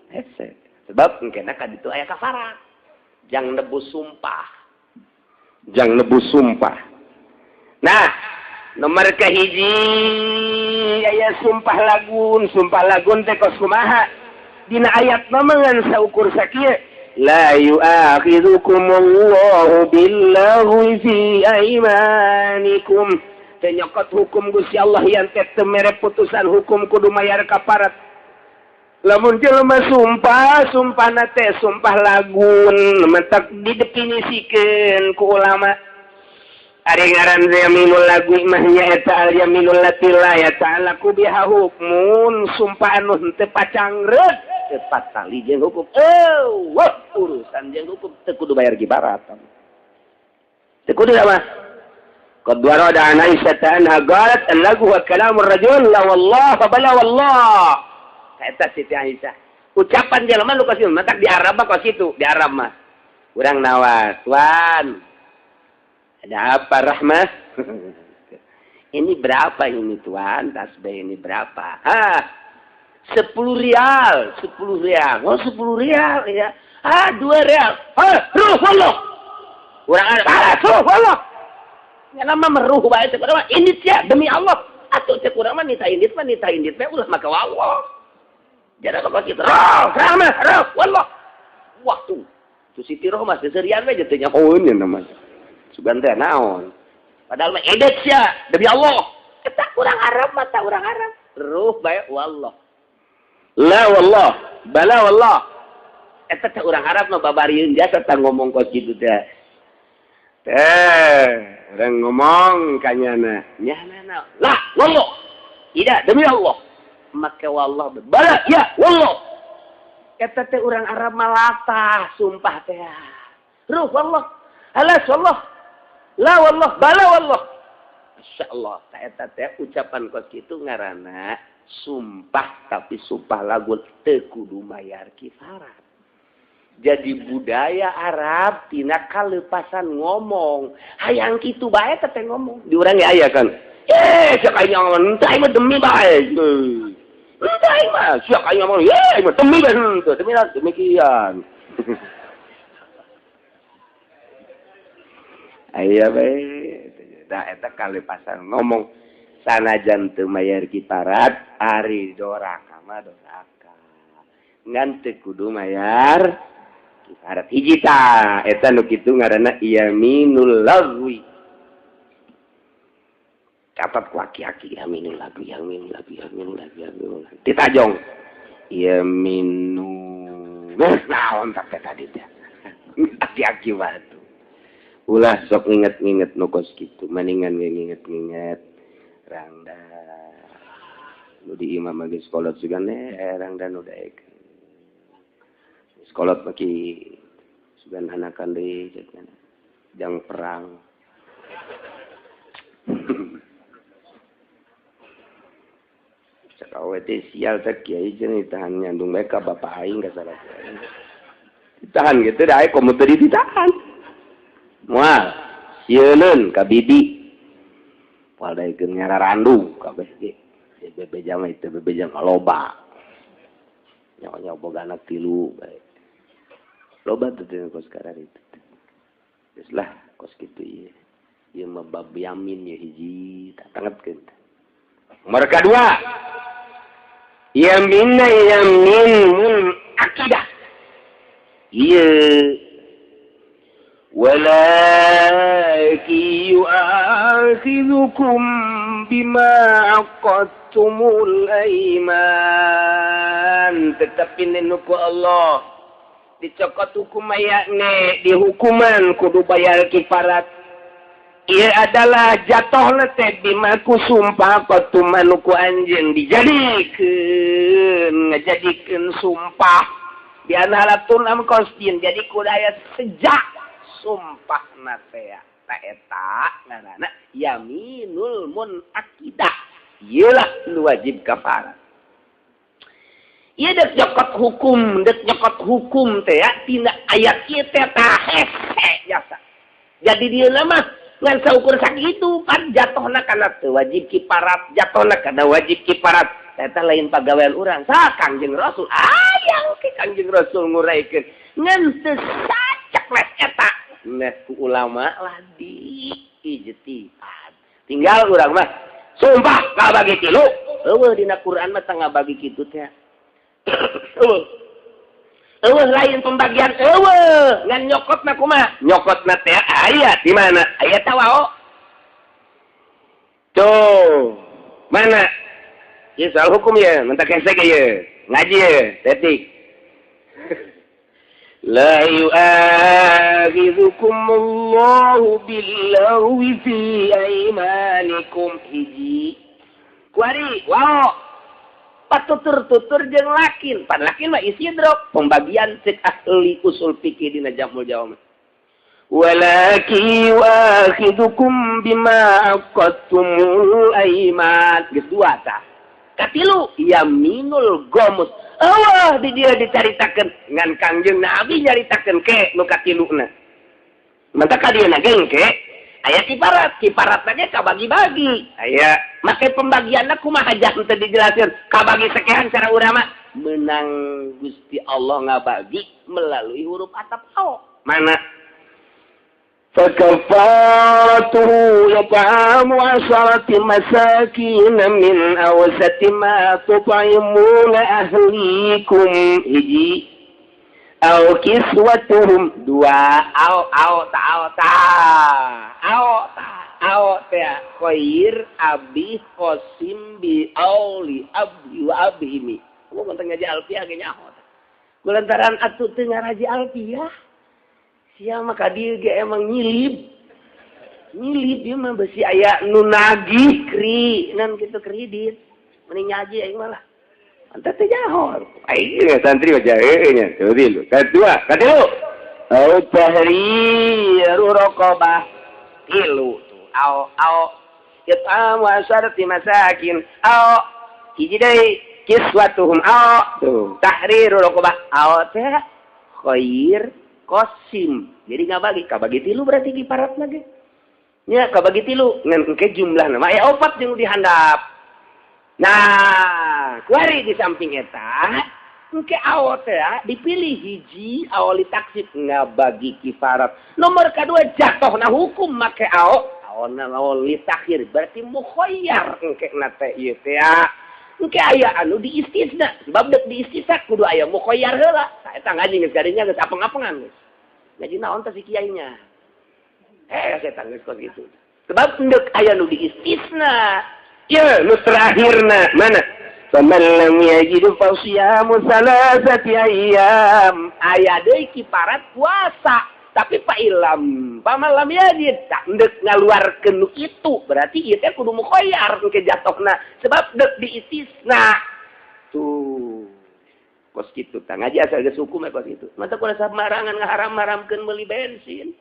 hese sebab engkena ka ditu aya kafarah jang nebus sumpah nah nomor kahiji aya sumpah lagun teh kos kumaha dina ayat namangan saukur sakieu la yu'akhidhukumullahu billaghwi fi aymanikum teh nyokot hukum Gusti Allah yang teh teu mere putusan hukum kudu mayar kafarat lamun jelema sumpahna teh sumpah lagun mentak didefinisikeun ku ulama ari ngaran yaminul lagwi mah nya eta al yaminul lati la yata'allaqu biha hukmun sumpah anu teu pacangreut tepat tali jeung hukum urusan jeung hukum teu kudu bayar kibarat teu kudu mah qad warada an Aisyah anha qalat an-lagu wa kalamur rajul la wallah bala wallah eta Siti Aisyah ucapan jelema nu kasitu matak di Arab mah kasitu di Arab mah urang nawas wan ada apa Rahmah ini berapa ini tuan tasbih ini berapa 10 rial. Oh 10 rial ya. 2 rial. Ruh wallah. Urang ada. Ruh wallah. Ya nama meruh bae teh kurang indit ya demi Allah. Atuh teh kurang mah nita indit mah ulah maka wallah. Jada apa kita? Rahmah, ruh wallah. Wah tuh. Tu Siti Rohmah seserian we teh nyahoeun namanya. Sugan teh naon. Padahal mah indit ya demi Allah. Eta kurang Arab mata urang Arab. Ruh bae wallah. La wallah, bala wallah. Eta teh urang Arab mah babarieun jasa tah ngomong kos kitu teh. Urang ngomong kanyana, nyana. La wallah. Ida demi Allah. Make wallah bala ya wallah. Eta teh urang Arab mah latah sumpah teh. Ruh wallah. Alas wallah. La wallah, bala wallah. Masyaallah, ta eta teh ucapan kos kitu ngaranna sumpah tapi sumpah lagun teu kudu mayar kifarat. Jadi budaya Arab tina kaleupasan ngomong. Hayang kitu bae teh ngomong. Di urang aya kan. Sak aya ngomong teh mah demi bae. Teh mah sak aya ngomong mah demi bae demikian. Aya bae. Da eta kaleupasan ngomong sanajan teu mayar kifarat ari doraka mah doraka ngan teu kudu mayar kifarat hiji ta eta nu kitu ngaranna yaminul lagwi catat ku aki-aki yaminul lagwi ditajong yaminu naon teh tadi teh aki-aki batu ulah sok nginget-nginget nu kos kitu maningan nginget-nginget rangda nu di imam lagi sekolot juga rangda nu daek sekolot maki sugan anakan deui jang perang cakawe teh sial teh kiai cenah ditahan nyandung bae ka bapak aing ka salah ditahan gitu da aya komo teu ditahan moal sieun ka bibi paldaikeun ngararandu kabeh ge bebejang itu bebejang loba nyawa boga anak 3 bae loba teh kos karar itu geus lah kos kitu ieu ieu mah bab yamin ya hiji tangetkeun nomor kadua yaminul akidah ieu ولكن يؤاخذكم بما عقدتم الأيمان tetapi nenuku Allah dicokot hukum ayakne dihukuman kudu bayar kifarat ia adalah jatuh leteh bimaku sumpah kotumanuku anjeun dijadikeun ngajadikeun sumpah Di anhalatun am kostin. Jadi kudaya sejak sumpah natea. Ta eta ngaranna yaminul munakidah. Iyalah nu wajib kafarat. Ieu dek nyokot hukum teh ya tina ayat ieu teh tah hese jasa. Jadi dia mah ngan saukur sakitu pan jatuhna kana teu wajib kiparat, jatuhna kana wajib kiparat. Eta lain pagawean urang. Sa Kangjeng Rasul aya ke Kangjeng Rasul nguraykeun ngan teu sacak les eta. Nah ku ulama lah di ijtihad. Tinggal urang mah sumpah ngabagi tilu. Eueuh dina Quran mah teu ngabagi kitu teh. Eueuh lain pembagian eueuh ngan nyokotna kumaha? Nyokotna teh aya di mana? Aya tawao. Tuh. Mana? Ieu soal hukum ya, mentak hese ge ye. Ngaji ye, detik. La yu'akhidhukumullahu bil-lagwi fi aymanikum hiji. Kuari, wow. Patutur-tutur jeung lakin. Pan lakin mah istidrok. Pembagian cek ahli usul fikih dina Jamul Jawami. Walaki wakhidukum bima aqattumul aiman. Geus dua tah. Katilu yaminul gomus. Allah di dia dicaritakeun ngan Kangjeng Nabi nyaritakeun ke nu katiluna. Mantap ka dieu nageng ke aya kiparat lagi kabagi-bagi. Aya make pembagianna kumaha hajat teu dijelaskeun. Kabagi sekian cara urama menang Gusti Allah ngabagi melalui huruf atap au. Mana? Fakafaratuhu yat'amu 'asharati masakin min awsati ma tut'imuna ahlikum hiji. Au kiswatuhum dua au teh khair abi qasim bi auli abdi wa abhimi. Kamu ngonteng ngaji alfiah ge nyaho. Kulantaran atuh teu ngaraji alfiah. Sia mah ka dieu ge emang nyilib. Nyilib ieu mah besi aya nu nagih kri nan kitu kredit. Mending nyaji aing mah lah. Anta teh nyaho. Aing santri mah jahe nya. Tuh dilu. Kadua, katilu. Au tahriru raqabah. Tilu tuh. Au yat'amu 'asharati masakin. Au hiji deui kiswatuhum. Au tuh. Tahriru raqabah. Au teh khair qasim. Jadi ngabagi kabagi tilu berarti kiparat lagi. Nya kabagi tilu ngan engke jumlahna mah aya 4 jeung dihandap. Nah, kuari di samping eta, engke awal teh dipilih hiji awal ditaksib ngabagi kifarat. Nomor kedua jatuhna hukum make awal litakhir berarti mukhayyar engke na teh ieu teh. Engke aya anu diistisna, sebab dek diistisna kudu aya mukhayyar heula. Eta ngaji geus gadinya geus apeng-apengan geus. Ngaji naon teh si kiainya? Eta geus kos gitu. Sebab dek aya nu diistisna. Ya, nu terakhirna mana? Faman lam yajid fa siyamu salasati ayyam. Aya deui kiparat puasa, tapi pa ilam paman lam yajid tak deuk ngaluarkeun nu itu, berarti ieu teh kudu mukhayyar ke jatohna sebab deuk diistisna. Tuh. Kos kitu tah ngaji asal geus hukum kos kitu. Mata kudu samarangan ngaharam-haramkeun meuli bensin.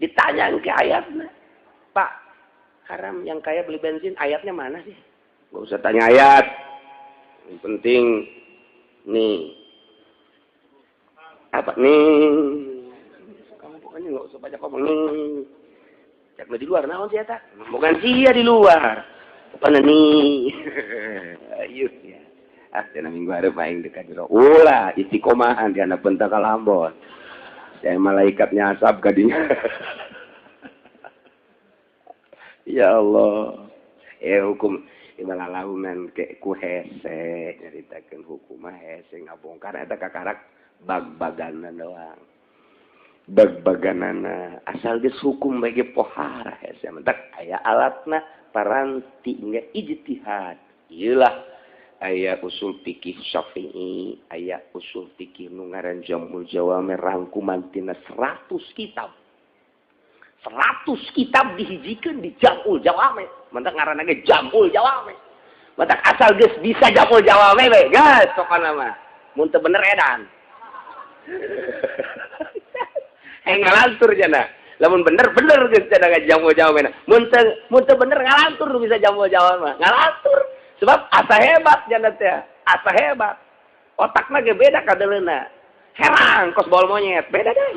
Ditanya ke ayatna. Pak, haram yang kaya beli bensin, ayatnya mana sih? Gak usah tanya ayat. Yang penting, nih. Apa nih? Kamu pokoknya gak usah banyak ngomong nih. Cek di luar, naon sih ya, bukan sia di luar. Apa nih? Ayo ya. Dina minggu hareup aing dekat jero. Ulah istiqomahan di anak bentak kalambon. Saya malaikatnya asap kadinya. Ya Allah. Hukum imalalahunan ke ku hese nyaritakeun hukum mah hese ngabongkar eta kakarak bag-baganna doang. Bag-baganana asal geus hukum bage pohara hese mentak aya alatna paranti nge ijtihad. Ieulah aya usul fikih Syafi'i, aya usul fikih nu ngaran Jamul Jawami rangkuman tina 100 kitab. 100 kitab dihijikeun di Jamul Jawami. Mentak ngaranna ge Jamul Jawami. Mentak asal geus bisa Jamul Jawami we, geus pokona mah. mun teu bener edan. Ngalantur cenah. Lamun bener geus cenah jamu-jamu mena. Mun teu bener ngalantur bisa jamu-jamu mah. Ngalantur. Sebab asa hebat cenah teh. Asa hebat. Otakna ge beda kadeleuna. Herang kos bol monyet, beda deh.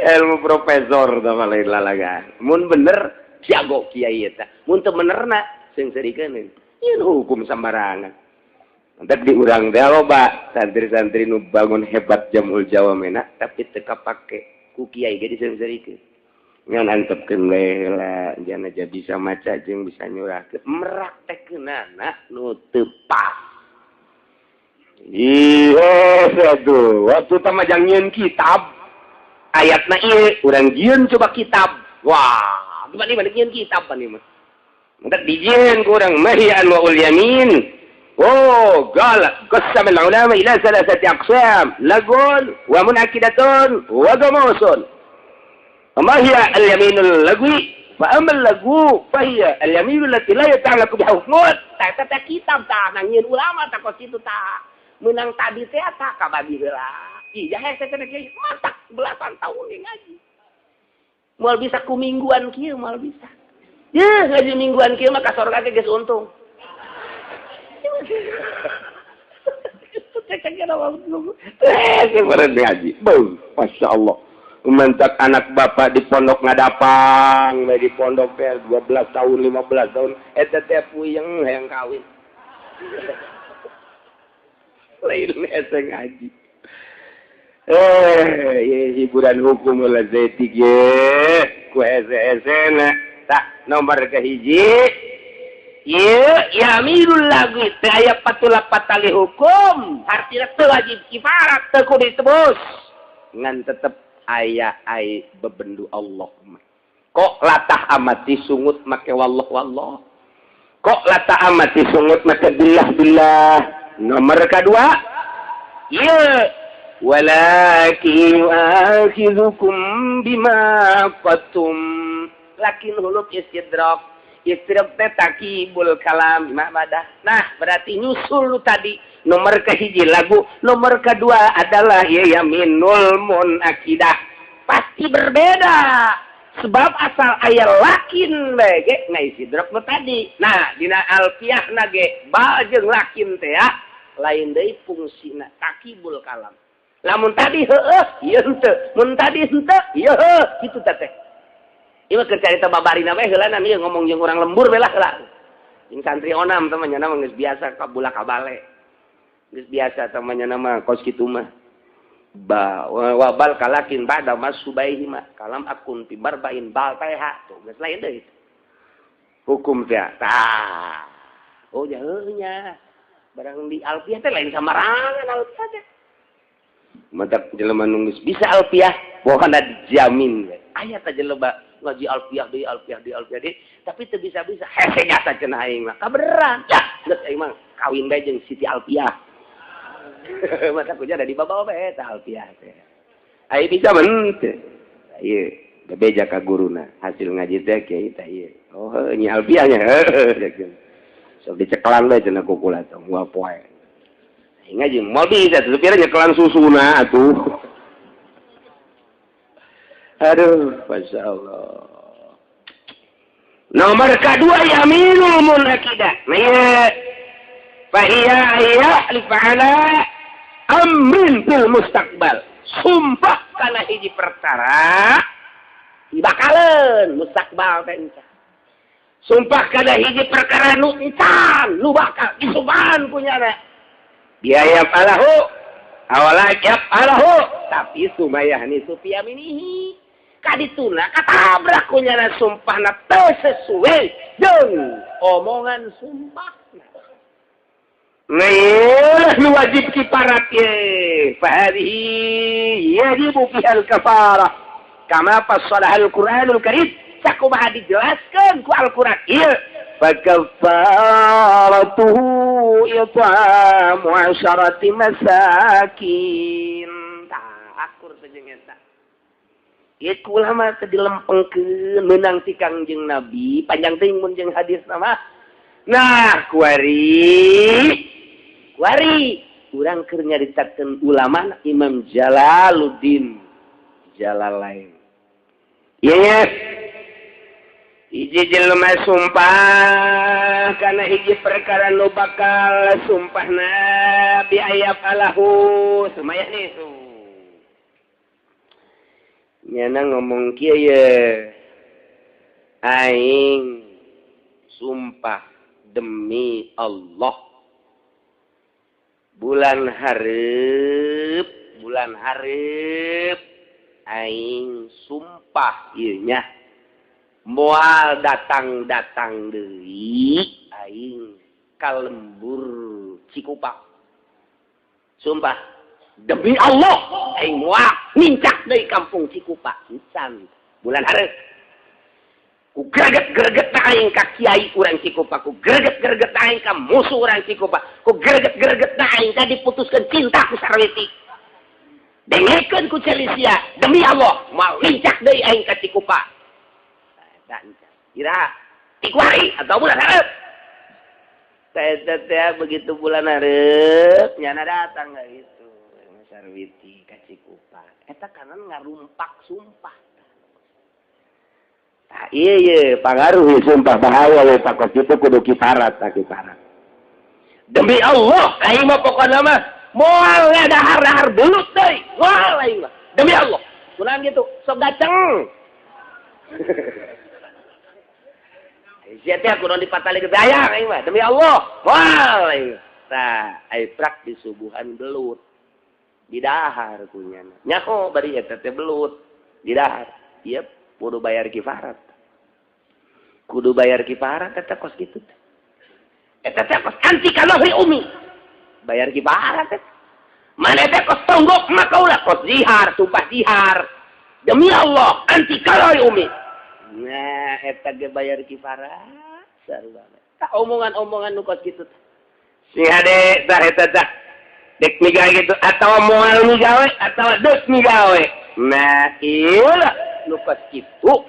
Ilmu profesor sama lain lalagan. Mun bener jago kiai eta. Mun teu benerna sing serikeun. Ieu hukum sembarangan. Entek diurang teh loba santri-santri nu bangun hebat jamul Jawa mena tapi teu kapake ku kiai ge diseureun-seureun. Ngan antepkeun lela jana aja bisa maca jeung bisa nyurahkeun. Meraktekeunana nu teu pas. Iya, aduh. Waktu tama jangan kitab. Ayatna iya, urang jieun coba kitab. Wah, gimana jieun kitab pan ieu mah. Entek dijieun ku urang mahian wa ul yamin. Oh, qala qasama al ulama ila salasati aqsam, lagun wa munakidatun wa gamusun. Amma hiya al yaminul lagwi fa amal lagu fa hiya al yaminul lati la yata'allaqu bi hukmut. Ta kitab ta nangieun ulama ta kos kitu ta. Menang tadi teh tak kabadi heula. Iya hese cenah kieu matak belasan tahun ngaji. Moal bisa ku mingguan kieu moal bisa. Yeuh ngaji mingguan kieu mah ka sorga teh geus untung. Kemarin ngaji. Masya Allah. Mentak anak bapak di pondok ngadapang. Di pondok 12 tahun, 15 tahun. Eta teh puyeng hayang kawin. Lain ese ngaji. Hiburan hukum ulah zetik ye. Ku ese na. Tak nomor kahiji. Ya amirul lagi aya patulah patali hukum. Artinya teu wajib kifarat teu kudu ditebus. Ngan tetep aya ai bebendu Allah. Kok latah amati sungut make wallah. Kok latah amati sungut make billah. Nomor kedua, ya, walakin yu'akhidukum bima qatum. Lakin huluk istidrak. Istidrak teh takibul kalam madah. Nah, berarti nyusul lu tadi. Nomor kehiji lagu, nomor kedua adalah ya yaminul munakidah. Pasti berbeda. Sebab asal aya lakin ge istidrak lu tadi. Nah, dina alfiyahna ge ba jeung lakin teh ya. Lain deui fungsina takibul kalam. Lamun tadi heueuh, ieu henteu. Mun tadi henteu, ieu heueuh, kitu teh. Ieu mah keur carita babarina we heula ieu ngomong jeung urang lembur we lah heula. Jeung santri onam teh nya mah geus biasa kabula kabale. Geus biasa teh nya mah kos kitu mah. Wabal kalakin ba'da masubaihi mah kalam akun fi barbain bal taiha tuh geus lain deui. Hukum teh tah. Oh ya heueuh nya. Barang di alfiyah teh lain samarangan alfiyah teh. Matak jelema nu geus bisa alfiyah, pokona dijamin we. Aya teh jelema ngaji alfiyah deui, tapi teu bisa-bisa. Hese nyata cenah aing mah. Kabeneran. Ya, geus aing mah kawin bae jeung Siti Alfiyah. Matak kuja ada di babawa bae teh alfiyah teh. Ai bisa men teh. Ieu bebeja ka guruna. Hasil ngaji teh kieu teh ieu. Oh, nya alfiyahnya. So diceklan we cenah kukula teh moal poe. Ngaji moal bisa supir nyekelan susuna atuh. Aduh, Masya Allah. Nomor kedua yaminul munakidah. Nah, fahiya lifa'ala amrin fil mustaqbal. Sumpah kana hiji perkara dibakaleun mustaqbal teh. Sumpah kana hiji perkara nu encan, nu bakal disumpahan punyana. Biaya falahu awalajab alahu tapi sumayah ni supiyaminihi. Kadituna katabrak kunyana sumpahna teu sesuai jeung omongan sumpahna. Nah, nu wajib kiparat ye. Fahadihi yajibu fihal kafarah. Kama fassalah al-Qur'anul Karim. Sakumaha dijelaskan ku Al-Quran. Iya. Fakafaratuhu it'amu 'asharati masakin. Akur saja ngeta. Ieu ulama teh dilempengkeun meunang ti Kangjeng Nabi, panjang teuing mun jeung hadis nama Nah, kuari urang keur nyaritakeun ulama Imam Jalaluddin Jalalain. Iya, hiji jelema sumpah kana hiji perkara nu bakal sumpahna bi ayat alahu sumaya nitu. Nyana ngomong kieu ye. Aing sumpah demi Allah bulan hareup aing sumpah ieu nya moal datang deui aing ka lembur Cikupa. Sumpah demi Allah aing moal nincak deui kampung Cikupa pisan bulan hareup. Ku greget aing ka kiai urang Cikupa, ku greget aing ka musuh urang Cikupa, ku greget aing ka diputuskeun cinta ku Sarwiti. Dengekeun ku Celisia, demi Allah moal lincak deui aing ka Cikupa. Dan kira tikuari atau bulan hareup. Teh begitu bulan hareup nyana datang ka itu Sarwiti ka Cikupa. Eta kanan ngarumpak sumpah. Nah, iya, pengaruh sumpah bahaya we takut itu kudu kifarat. Demi Allah, aing mah pokona mah moal dahar belut deui. Moal aing mah. Demi Allah. Kunaon gitu, sok gaceng. Sia teh kudu dipatali gedayang aing mah. Demi Allah, moal aing. Tah, ai prak di subuhan belut. Di dahar kunyana. Nyaho bari eta teh belut. Di dahar. Ieu kudu bayar kifarat. Kudu bayar kifarat eta kos kitu. Eta teh kos anti kalori umi. Bayar kifarat teh. Mana teh kos tonggok maka ulah kos zihar, sumpah zihar. Demi Allah anti kalori umi. Nah, eta ge bayar kifarat. Sarua. Tak omongan-omongan nu kos kitu. Sing hade tah eta tah. Dek migawe gitu atau moal migawe atau deuk migawe. Nah, ieu lukas kitu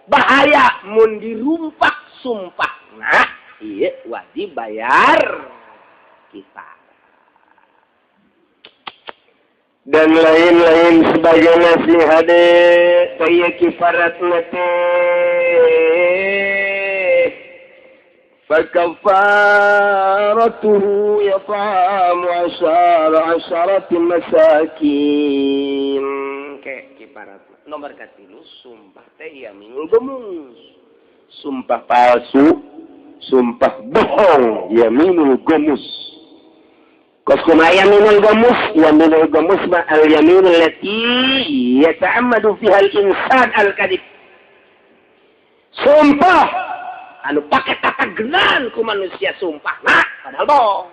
bahaya mun dirumpak sumpah. Nah, iya wajib bayar kita. Dan lain-lain sebagainya sih hade kaya kifarat nate. Fakafaratuhu yat'amu asharati masakin. Kayak kifarat. Nomor katilu sumpah teh yaminul gamus. Sumpah palsu, sumpah bohong, yaminul gamus. Kos kumaha yaminul gamus ma al yaminul lati yata'ammadu fiha al insan al kadhib. Sumpah anu pake tata genan ku manusia sumpah. Nah, padahal bohong.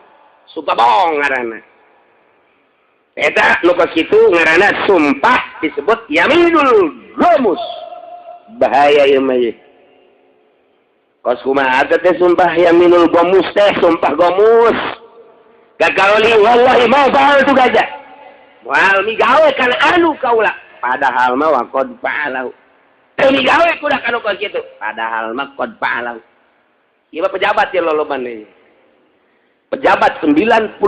Sumpah bohong ngaranna. Eta nu kitu ngaranna sumpah disebut yaminul gamus. Bahaya ieu mah. Kos kumaha teh sumpah yaminul gamus teh sumpah gamus. Gagauli wallahi ma fa'altu gaja. Moal migawe kana anu kaula. Padahal mah waqad fa'alahu. Teu migawe kuda kana kos kitu. Padahal mah qad fa'alahu. Ieu pejabat ya loloban deui. Pejabat 99,9%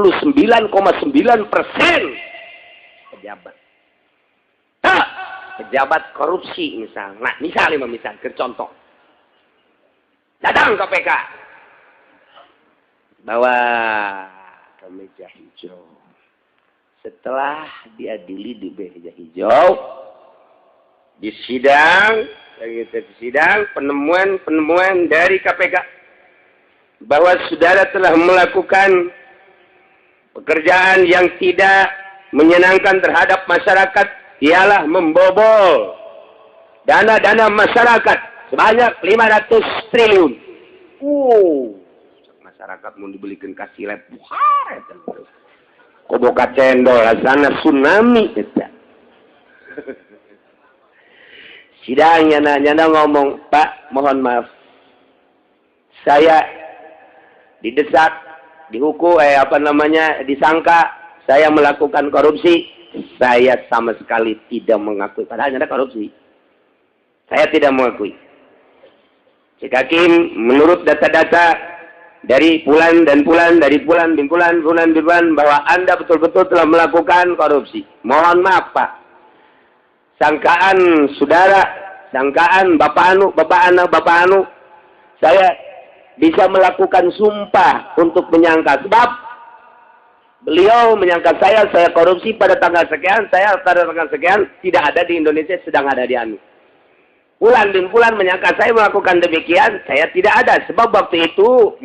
pejabat. Nah, pejabat korupsi misal. Nah, misal contoh. Datang KPK. Bawa kemeja hijau. Setelah diadili di meja hijau, di sidang penemuan dari KPK. Bahwa saudara telah melakukan pekerjaan yang tidak menyenangkan terhadap masyarakat, ialah membobol dana-dana masyarakat sebanyak 500 triliun. Masyarakat mau dibelikan kasilet buhar. Koboka cendol, sana tsunami. Sidangnya nyana ngomong, Pak, mohon maaf. Saya didesak, dihukum, disangka saya melakukan korupsi. Saya sama sekali tidak mengakui. Padahal ada korupsi. Saya tidak mengakui. Cek Hakim, menurut data-data dari Fulan dan Fulan, dari Fulan bin Fulan, Fulan bin Fulan, bahwa Anda betul-betul telah melakukan korupsi. Mohon maaf Pak. Sangkaan saudara, sangkaan Bapak Anu, saya bisa melakukan sumpah untuk menyangka. Sebab beliau menyangka saya korupsi pada tanggal sekian, saya pada tanggal sekian, tidak ada di Indonesia, sedang ada di Anu. Fulan bin Fulan menyangka saya melakukan demikian, saya tidak ada. Sebab waktu itu,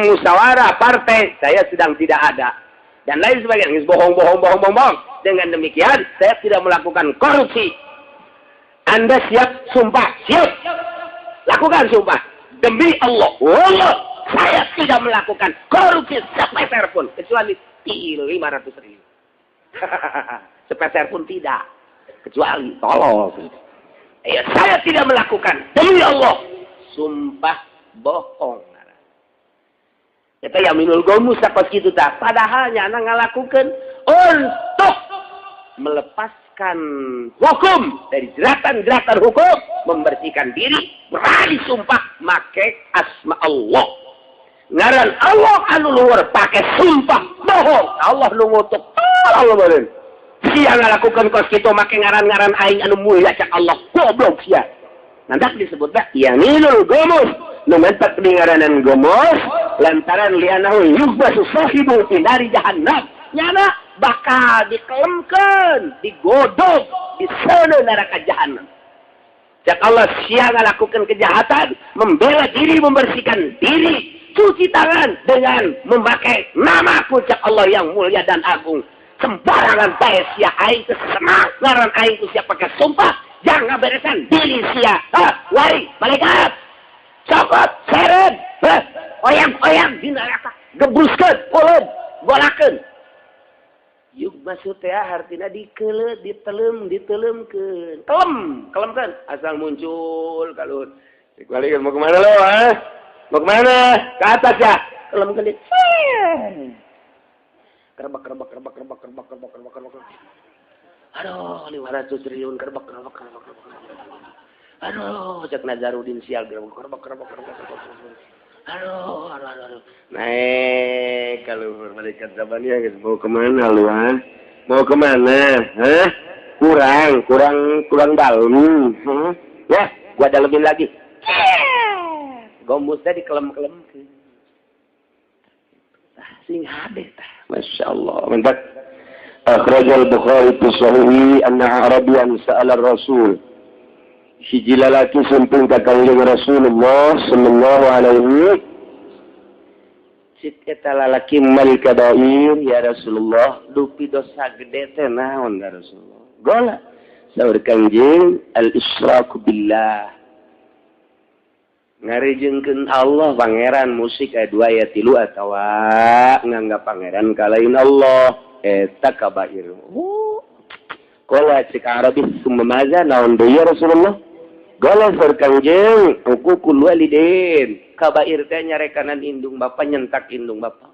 musyawarah partai, saya sedang tidak ada. Dan lain sebagainya, bohong. Dengan demikian, saya tidak melakukan korupsi. Anda siap sumpah? Siap. Lakukan sumpah. Demi Allah, saya tidak melakukan korupsi sepeser pun. Kecuali 500.000. Sepeser pun tidak. Kecuali, tolong. Ya, saya tidak melakukan. Demi Allah. Sumpah bohong. Itu yaminul gomus apa gitu tak. Padahal nyana ngalakukan untuk melepaskan hukum dari jeratan-jeratan hukum, membersihkan diri, berani sumpah make asma Allah. Ngaran Allah anu luar pakai sumpah bohong. Allah nu ngutuk. Allah beren. Sia ngalakukan kos kita make ngaran-ngaran aing anu mulia cak Allah. Goblok sia. Nanti disebutlah yaminul gomus. Nu mentak ngaranan gomus lantaran lianahu yubbasu sahibu fi nari jahannam. Nyana bakal dikelemkeun, digodok di sana neraka jahanam. Cak Allah sia ngalakukan kejahatan, membela diri, membersihkan diri, cuci tangan dengan memakai nama cak Allah yang mulia dan agung. Sembarangan bae sia aing teh senang ngaran aing teh sia pakai sumpah jangan beresan diri sia. Wari malaikat cokot seret oyang di neraka gebruskeun peuleun golakeun. Yuk maksud teh artina dikeuleuh diteleumkeun. Kelemkeun asal muncul kalut. Dikualikan mau kemana lo Mau kemana? Ke atas ya. Kelemkeun. Kerbak. Aduh, 500 triliun kerbak. Aduh, cek Nazarudin sial kerbak. Aduh. Naik kalau malaikat Zabaniyah gitu. Mau kemana lu Mau kemana? Hah? Kurang dalam. Ya, gua dalemin lagi. Gomusnya dikelem-kelem. Sing hadeh tah. Masya Allah. Mantap. Akhrajal Bukhari fi sahihi anna Arabiyan sa'ala Rasul. Hiji lalaki sumping ka kanjeng Rasulullah sallallahu alaihi. Cik eta lalaki mal kabair ya Rasulullah, dupi dosa gede teh naon ya Rasulullah. Gola saur kanjeng al-isyraku billah. Ngarijengkeun Allah pangeran musik aya 2 aya 3 atawa nganggap pangeran kalain Allah eta kabair. Qala cik Arabi summa maza naon deui Rasulullah? Qala sarkanjeun uququl walidain. Kabair teh nyarekanan indung bapa nyentak indung bapa.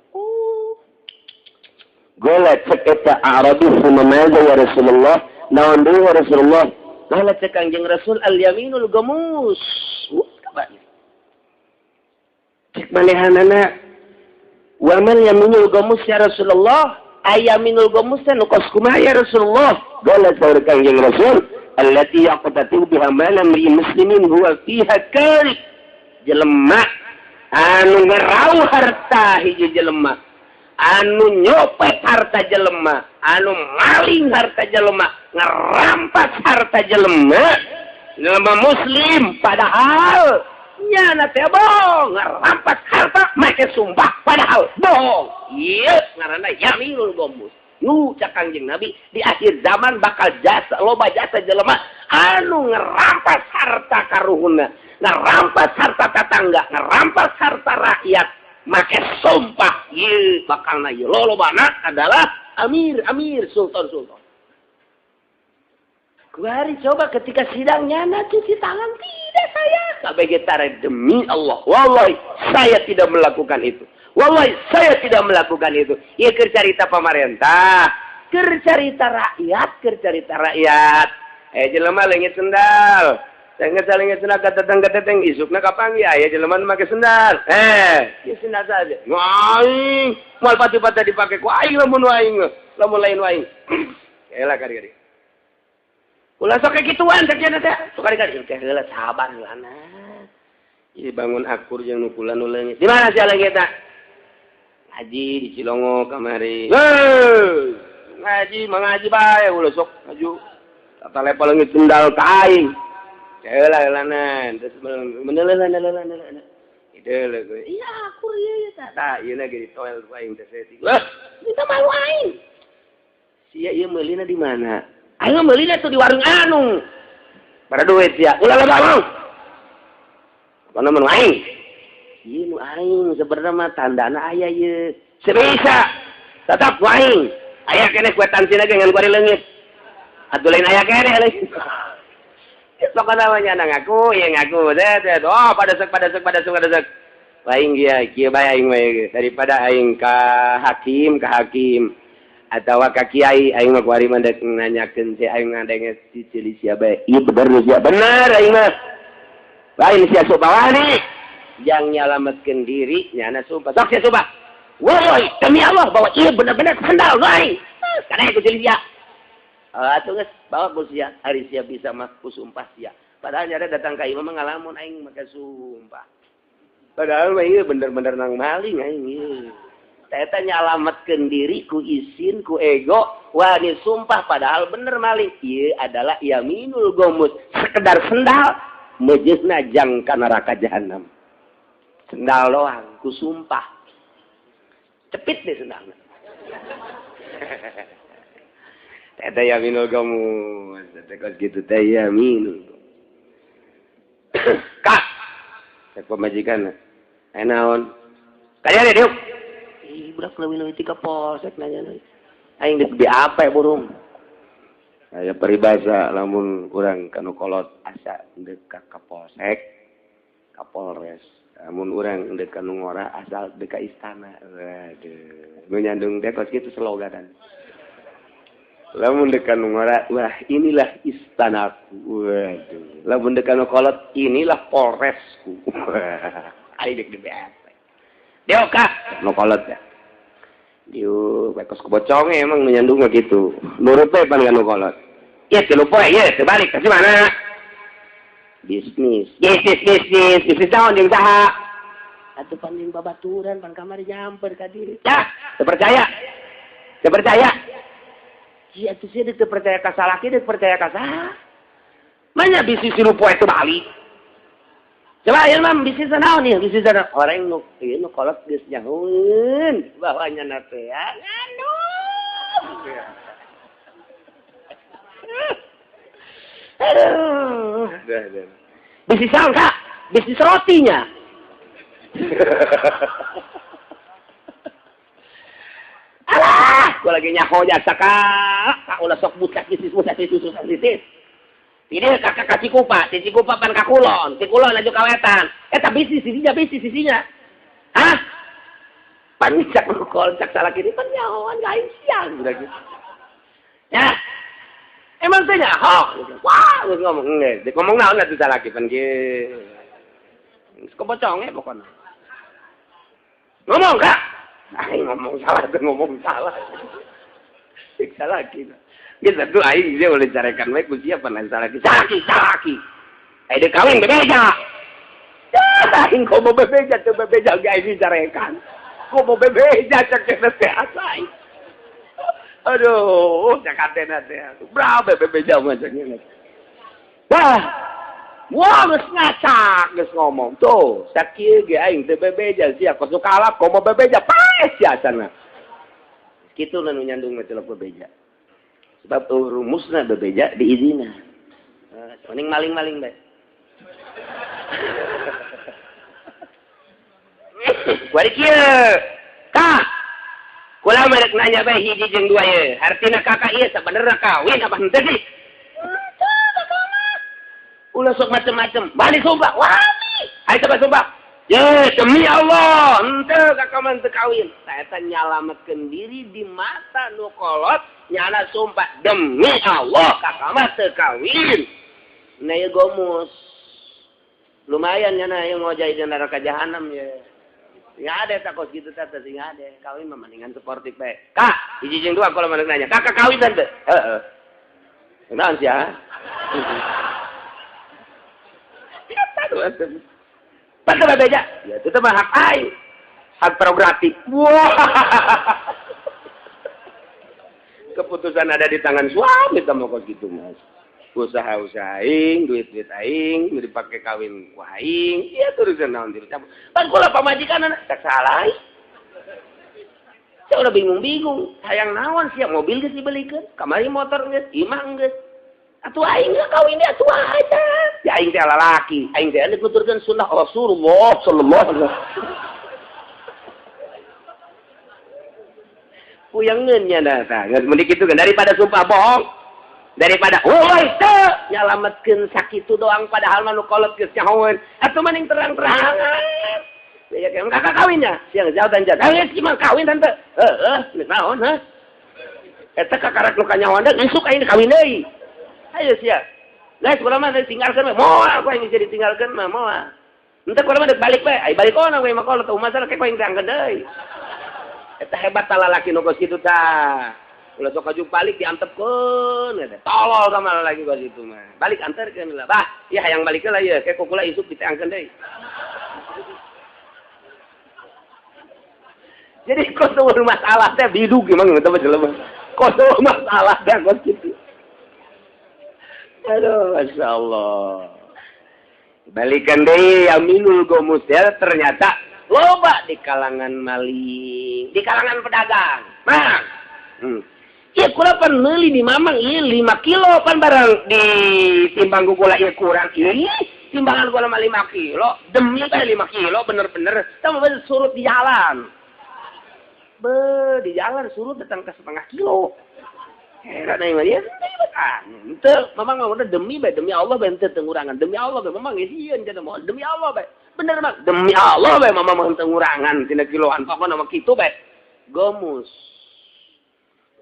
Qala cik eta Arabi summa maza ya Rasulullah? Naon deui Rasulullah? Qala cik Kanjeng Rasul al-yaminul gamus. Kabair. Cek manehanana wa man yaminul gamus ya Rasulullah ayaminul gamus nu kos kumaha ya Rasulullah qala saur Kanjeng Rasul allati yaqtatu biha malam muslimin huwa fiha karik jelema anu ngerau harta hiji jelema anu nyopet harta jelema anu maling harta jelema ngerampas harta jelema muslim padahal nyana teh bohong, ngerampas harta, make sumpah, padahal bohong. Iya, ngaranna yaminul gomus. Nu cak Kanjeng Nabi di akhir zaman bakal loba jasa jelema anu ngerampas harta karuhuna, ngerampas harta tetangga, ngerampas harta rakyat, make sumpah. Iya, bakalna ieu lolobana adalah amir, sultan. Kuari coba ketika sidang nyana cuci tangan tidak saya. Sampai getare demi Allah. Wallahi saya tidak melakukan itu. Wallahi saya tidak melakukan itu. Ya kercarita pemerintah. Kercarita rakyat. Jelema leungit sendal. Saling tenaga teteng isukna kapanggih aya jelema make sendal. Ieu sendal saja. Aing, moal pati-pati dipake ku aing lamun aing, lamun lain aing. Elah kari-kari. Ulah sok kituan teh cenah teh. Sok kari-kari teh heula sabar heula. Ieu bangun akur jeung nukulan nu leungit. Di mana sia leungit teh? Ngaji di Cilongo kamari. Ngaji mangaji bae ulah sok maju. Tata level leungit sendal ka aing. Heula-heulanan terus menelelan. Iya akur ieu tah ieu na ge ditoel ku aing teh seting. Lah, kita malu aing. Sia ieu meulina di mana? Aing meulina tuh di warung anu. Pada duit sia. Ulah loba mau. Apa namanya aing? Ieu nu aing sebenarnya mah tandana aya ieu. Sebisa tetap ku aing. Aya keneh kwetansi lagi ngan ku ari leungit. Atuh lain aya keneh leuh. Sok namanya ngaku, ya ngaku. Oh, pada sek. Aing kieu bae aing we daripada aing ka hakim atawa ka kiai aing mah kuari mandek nanyakeun si aing ngadenge si cilik sia bae. Ieu bener sia bener aing mah. Lain sia subawani yang nyalametkeun diri nyana sumpah. Sok sia sumpah. Woi, demi Allah bahwa ieu bener-bener sandal lain. Kana ku cilik sia. Atuh geus bawa ku sia, ari sia bisa mah ku sumpah sia. Padahal nyada datang ka imam ngalamun aing make sumpah. Padahal mah ieu bener-bener nang maling aing ieu. Eta nyalametkeun diri ku isin ku ego, wani sumpah padahal bener maling. Ieu adalah yaminul gomus, sekedar sendal mejeusna jang ka neraka jahanam. Sendal doang ku sumpah. Cepit deh sendalna. Eta yaminul gomus, eta kos kitu teh yaminul. Kak, cek pemajikan. Naon? Kaya deh, Diuk. Ih, budak leuwih-leuwih ti ka polsek nanya deui. Aing di apa ya burung? Aya peribahasa lamun urang kanu kolot asa deuk ka Kapolsek, Kapolres. Lamun urang deuk kanu ngora asal deuk ka istana. Waduh, nu nyandung teh kos kitu sloganan. Lamun deuk kanu ngora, wah inilah istanaku. Waduh. Lamun deuk kanu kolot, inilah polresku. Ai deuk di BS. Deo Kak, nu kolot ya. Diu bekos kebocong emang menyandung gitu. Nurut we pan kanu kolot. Ieu teh lupa ieu teh balik ka mana? Bisnis. Bisnis naon jeung saha? Atuh pan jeung babaturan pan kamari nyamper ka diri. Tah, teu percaya. Iya atuh sia teu percaya ka salaki, teu percaya ka saha? Manya bisnis lupa itu balik. Coba ya mam bisnis naon nih? Bisnis naon? Orang nu ieu nu kolot geus nyahoeun bahwanya na teh ya. Aduh. Bisnis naon, Kak? Bisnis rotinya. Alah, gua lagi nyaho jasa Kak ulah sok budak bisnis itu susah bisnis. Ini kakak kasih kupa pan kakulon, tikulon aja kawetan. Eta bisnis isinya. Hah? Pancak kolcak salah kiri pan nyahoan gaing siang udah gitu. Ya. Emang teh nyaho. Wah, geus ngomong nge. Ngomong naon atuh salah ki pan ge. Kepoconge pokona. Ngomong Kak. Ngomong salah. Siksa lagi. Gitu tuh aing dia boleh carekan we ku siapa nan salaki. Aing kawin bebeja. Aing kok mau bebeja tuh bebeja ge aing carekan. Kok mau bebeja cek teh asai. Aduh, cakatena teh. Berapa bebeja mah ceknya. Wah, geus ngacak, geus ngomong tuh. Sakieu ge aing teh bebeja sia kosu kalap kok mau bebeja pae sia cenah. Kitu nu nyandung mah celep bebeja. Sebab rumusna bebeja diizina. Mending maling-maling bae. Kuari kieu. Kak. Kula merek nanya bae hiji jeung dua ye. Artina kakak ieu sabenerna kawin apa henteu sih? Ulah sok macem-macem. Bani sumpah. Wani. Ayo coba sumpah. Ye, demi Allah, henteu kakak mah teu kawin. Eta nyalametkeun diri di mata nu kolot. Nyana sumpah demi Allah kakak mah teu kawin. Nah ya gomus Lumayan ya nah yang ngojai di neraka jahanam ya. Nggak ada tak kos gitu tante sih nggak ada. Kawin mah mendingan sportif bae. Kak, izin dua kalau mana nanya. Kakak kawin tante. Kenapa sih ya? Betul betul aja. Ya itu mah hak aing. Hak prerogatif. Wah. Keputusan ada di tangan suami sama kok gitu mas. Usaha aing, duit aing, dipakai kawin ku aing, ya terusan naon dicampur. Pan kula pamajikan anak tak salah. Saya udah bingung. Hayang naon sia mobil geus dibelikeun, kamari motor geus, imah geus. Atuh aing geus kawin dia atuh aja. Ya aing teh lalaki, aing teh nuturkeun sunnah Rasulullah sallallahu alaihi wasallam. Puyangeun nya da geus mending kitu kan daripada sumpah bohong. Daripada itu nyalametkeun sakitu doang padahal manu kolot geus nyahoeun atuh mending terang-terangan ya kan kakak kawinnya siang jauh dan jauh geus gimana kawin tante geus naon hah eta kakarak lu kanyahoan deui isuk aing kawin deui ayo sia guys kumaha mah tinggalkeun moal aku aing jadi tinggalkeun mah moal henteu kumaha mah balik bae ai balik ona we mah kolot teu masalah kek aing diangkeun deui eta hebat tah lalaki nu geus kitu tah. Ulah sok aju balik diantepkeun eta. Tolol sama lagi gua situ mah. Balik anterkeun lah. Bah, ya hayang balikeun lah ieu. Ke kukula isuk diteangkeun deui. Jadi koso masalah teh bidug gimana eta mah jelema. Koso masalah teh kos kitu. Aduh, masyaallah. Balikan deui Aminul Gomus ya ternyata loba di kalangan maling, di kalangan pedagang. Nah, iya kula pan meuli di mamang iya 5 kilo pan barang di timbang gula iya kurang iya timbangan gula mah 5 kilo demi teh 5 kilo bener-bener sama bener surut di jalan di jalan surut datang ke 0,5 kilo heran aing mah dia ente mamang mah udah demi Allah bae teu tengurangan demi Allah bae mamang geus sieun cenah moal demi Allah bae bener mah demi Allah bae mamang mah tengurangan tina kiloan pokona mah kitu bae gomus.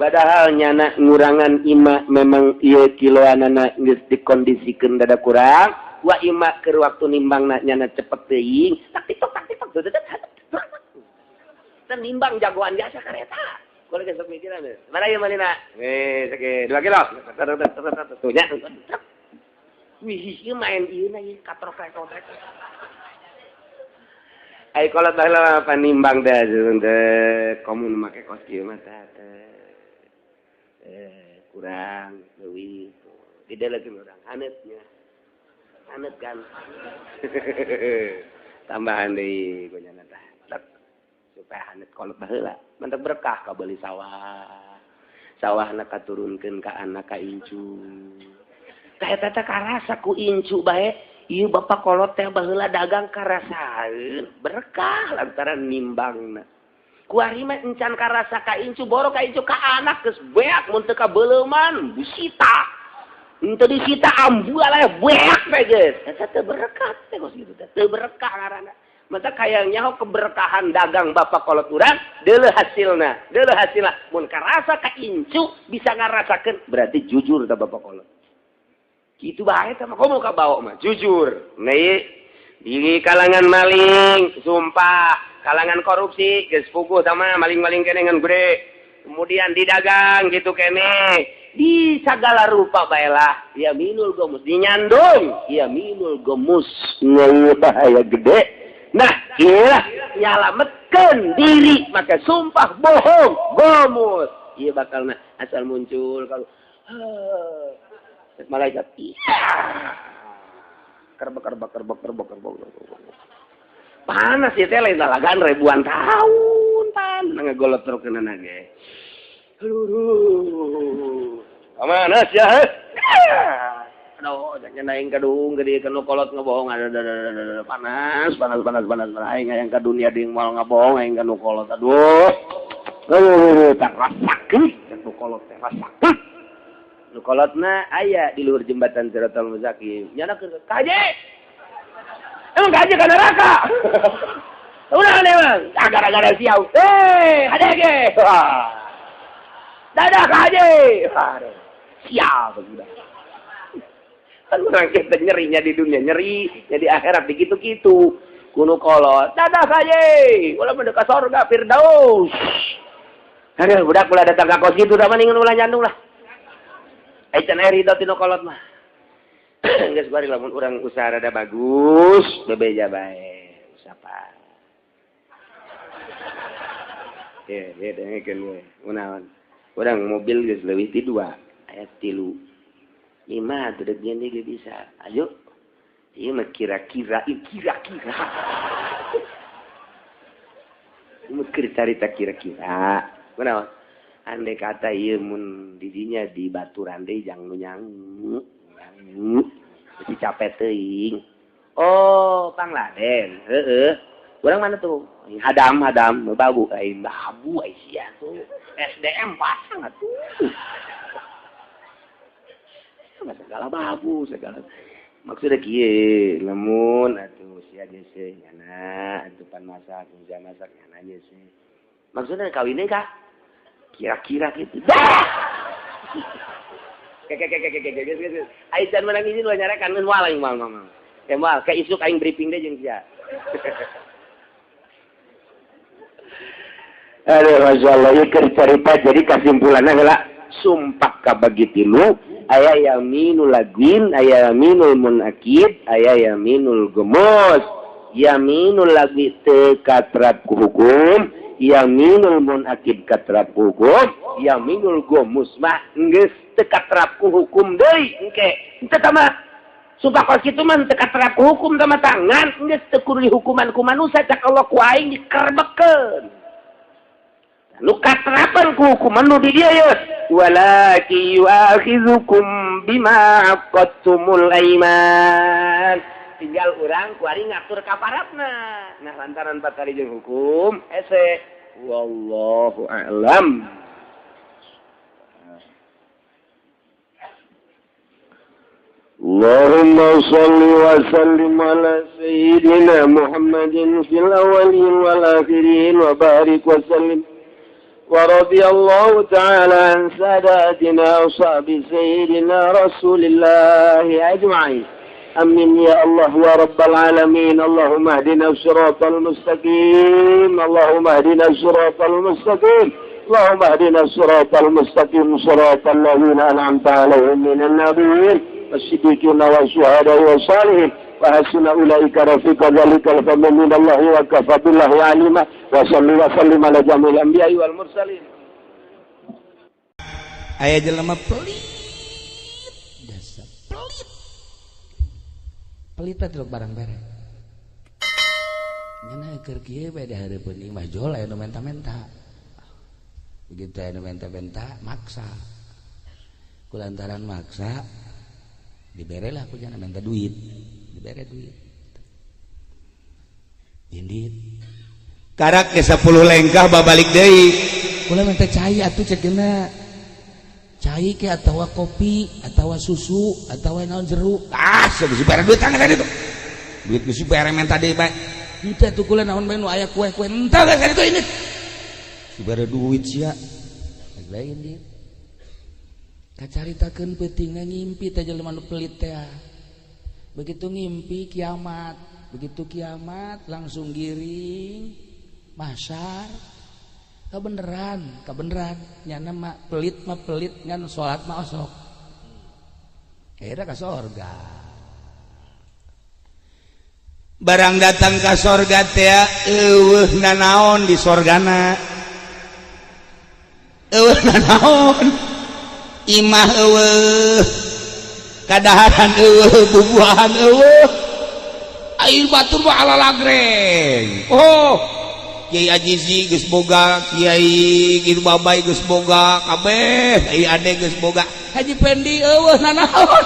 Padahal nyana ngurangan ima memang iya kiloanana geus dikondisikeun dada kurang wa ima keur waktu nimbangna nyana cepet teuing tak tiktok dan nimbang jagoan biasa kareta kulo geus sok mikiran mana ieu manina sake 2 kilo tuh nya wih ieu main ieu na ieu katrok-trek ai kolot baheula panimbang da komun make kos kieu mah tah kurang leuwih tidak lagi orang hanetnya hanet kan tambahan deui gonya tah supaya hanet kolot baheula mantep berkah ka beuli sawahna katurunkeun ka anak ka incu ka eta teh karasa ku incu bae ieu bapak kolot teh baheula dagang karasaeun berkah lantaran nimbangna kuari mah encan karasa ka incu boro ka incu ka anak geus beak mun teu ka beuleuman disita henteu disita ambu aya beak bae geus eta teu berkah teh geus kitu teh teu berkah ngaranna mata kayang nyaho keberkahan dagang bapak kolot urang deuleu hasilna mun karasa ka incu bisa ngarasakeun berarti jujur tah bapak kolot kitu bae tah mah komo ka bawa mah jujur nih di kalangan maling sumpah kalangan korupsi geus puguh sama maling-maling kene ngan gede kemudian di dagang gitu kene di segala rupa baelah ya minul gomus dinyandung ya minul gomus bahaya gede nah iya nyalametkeun diri maka sumpah bohong gomus iya bakalna asal muncul kalau malaikat iya kerbek panas ya teh lain lalagan ribuan tahun tan ngagolot terus kena nage mana sih ya aduh jangan naik kadung gede kanu kolot ngebohong ada panas aing yang ka dunia deung moal ngabohong aing kanu kolot aduh tak rasakeun kanu kolot teh rasakeun nu kolotna aya di luhur jembatan Siratal Mustaqim nyana keur kaje emang kaje ka neraka udah emang gara-gara siau adege dadah kaje sial sudah Kan orang kita nyerinya di dunia nyerinya di akhirat begitu-gitu. Kuno kolot, dadah saja, ulah mendekat sorga Firdaus. Aduh, budak ulah datang ke kos gitu, dah mendingan ulah nyandung lah. Aican air itu tino kolot mah. Geus bari lamun urang usaha rada bagus, bebeja bae. Sapa? Ya, dengekeun we. Unaon? Urang mobil geus leuwih ti 2, aya 3. 5 tuh dia gak bisa. Ayo. Iya mah kira-kira. Mau cerita kira-kira. Kenapa? Andai kata iya mun didinya di baturan deh jangan nyangu. Mesti capek teuing. Oh, Pangladen. Urang mana tuh? Hadam, babu sia tuh. SDM pasang atuh. Segala babu, segala. Maksudnya kieu, lamun atuh sia geus nyana, atuh pan masak, uja masak nyana geus. Maksudnya kawin deui Kak? Kira-kira gitu. Dah. Aican menang izin we nyarekan mun moal aing moal. Moal, ka isuk aing briefing deui jeung sia. Aduh, masyaallah, ieu cerita jadi kesimpulanna heula sumpah kabagi tilu. Aya yaminul lagwin, aya yaminul munakid, aya yaminul gemus. Yaminul lagwi teu katrap ku hukum, yaminul munakid katrap ku hukum, yaminul gemus mah geus teu katrap ku hukum deui engke. Teu tama sumpah kos kitu mah teu katrap ku hukum tama tangan, geus teu kudu dihukuman ku manusia cak Allah ku aing dikerbekeun. Nu katrapan ku hukuman nu di dieu ye. Walaki yu'akhizukum bima aqadtumul aiman. Tinggal urang ku ari ngatur kaparatna. Nah lantaran patari jeung hukum hese. Wallahu a'lam. Allahumma shalli wa sallim ala sayyidina Muhammadin fil awwalin wal akhirin wa barik wa sallim. ورضي الله تعالى عن ساداتنا وصحب سيدنا رسول الله أجمعين أمين يا الله يا رب العالمين اللهم اهدنا الصراط المستقيم اللهم اهدنا الصراط المستقيم اللهم اهدنا الصراط المستقيم صراط الذين أنعمت عليهم من النبيين والصديقين والشهداء والصالحين وحسن أولئك رفيقا ذلك الفضل من الله وكفى بالله عليما وصلى وسلم على جميع الأنبياء والمرسلين. Aya jelema pelit, dasar pelit teh barang bareng. Nyana keur kieu bae dihareupeun ieu mah jol aya nu menta-menta. Begitu aya nu menta-menta maksa. Kulantaran maksa diberelah ku jangan minta duit. Dibere duit. Indit. Karak ke 10 lengkah babalik deui. Kula minta cai atuh cegeuna. Cai ke atawa kopi, atawa susu, atawa naon jeruk. Ah, geus bare duit tangga tadi tuh. Duit geus bare minta deui bae. Henteu atuh kula naon bae nu aya kue-kue. Henteu geus tadi tuh ini. Bare duit sia. Lain dia. Kacaritakeun peutingna ngimpi teh jelema nu pelit teh. Begitu ngimpi kiamat, begitu kiamat langsung giring, mahsyar, kebeneran, nyana mah pelit ngan sholat mah osok, akhirnya ke sorga. Barang datang ke sorga teh, nanaon di sorgana, nanaon, imah kadaharan bubuhan air batur mah ala lagreng. Oh, Kiai Ajizi geus boga, Kiai Kitu Babai geus boga, kabeh Kiai Ade geus boga. Haji Pendi nanaon.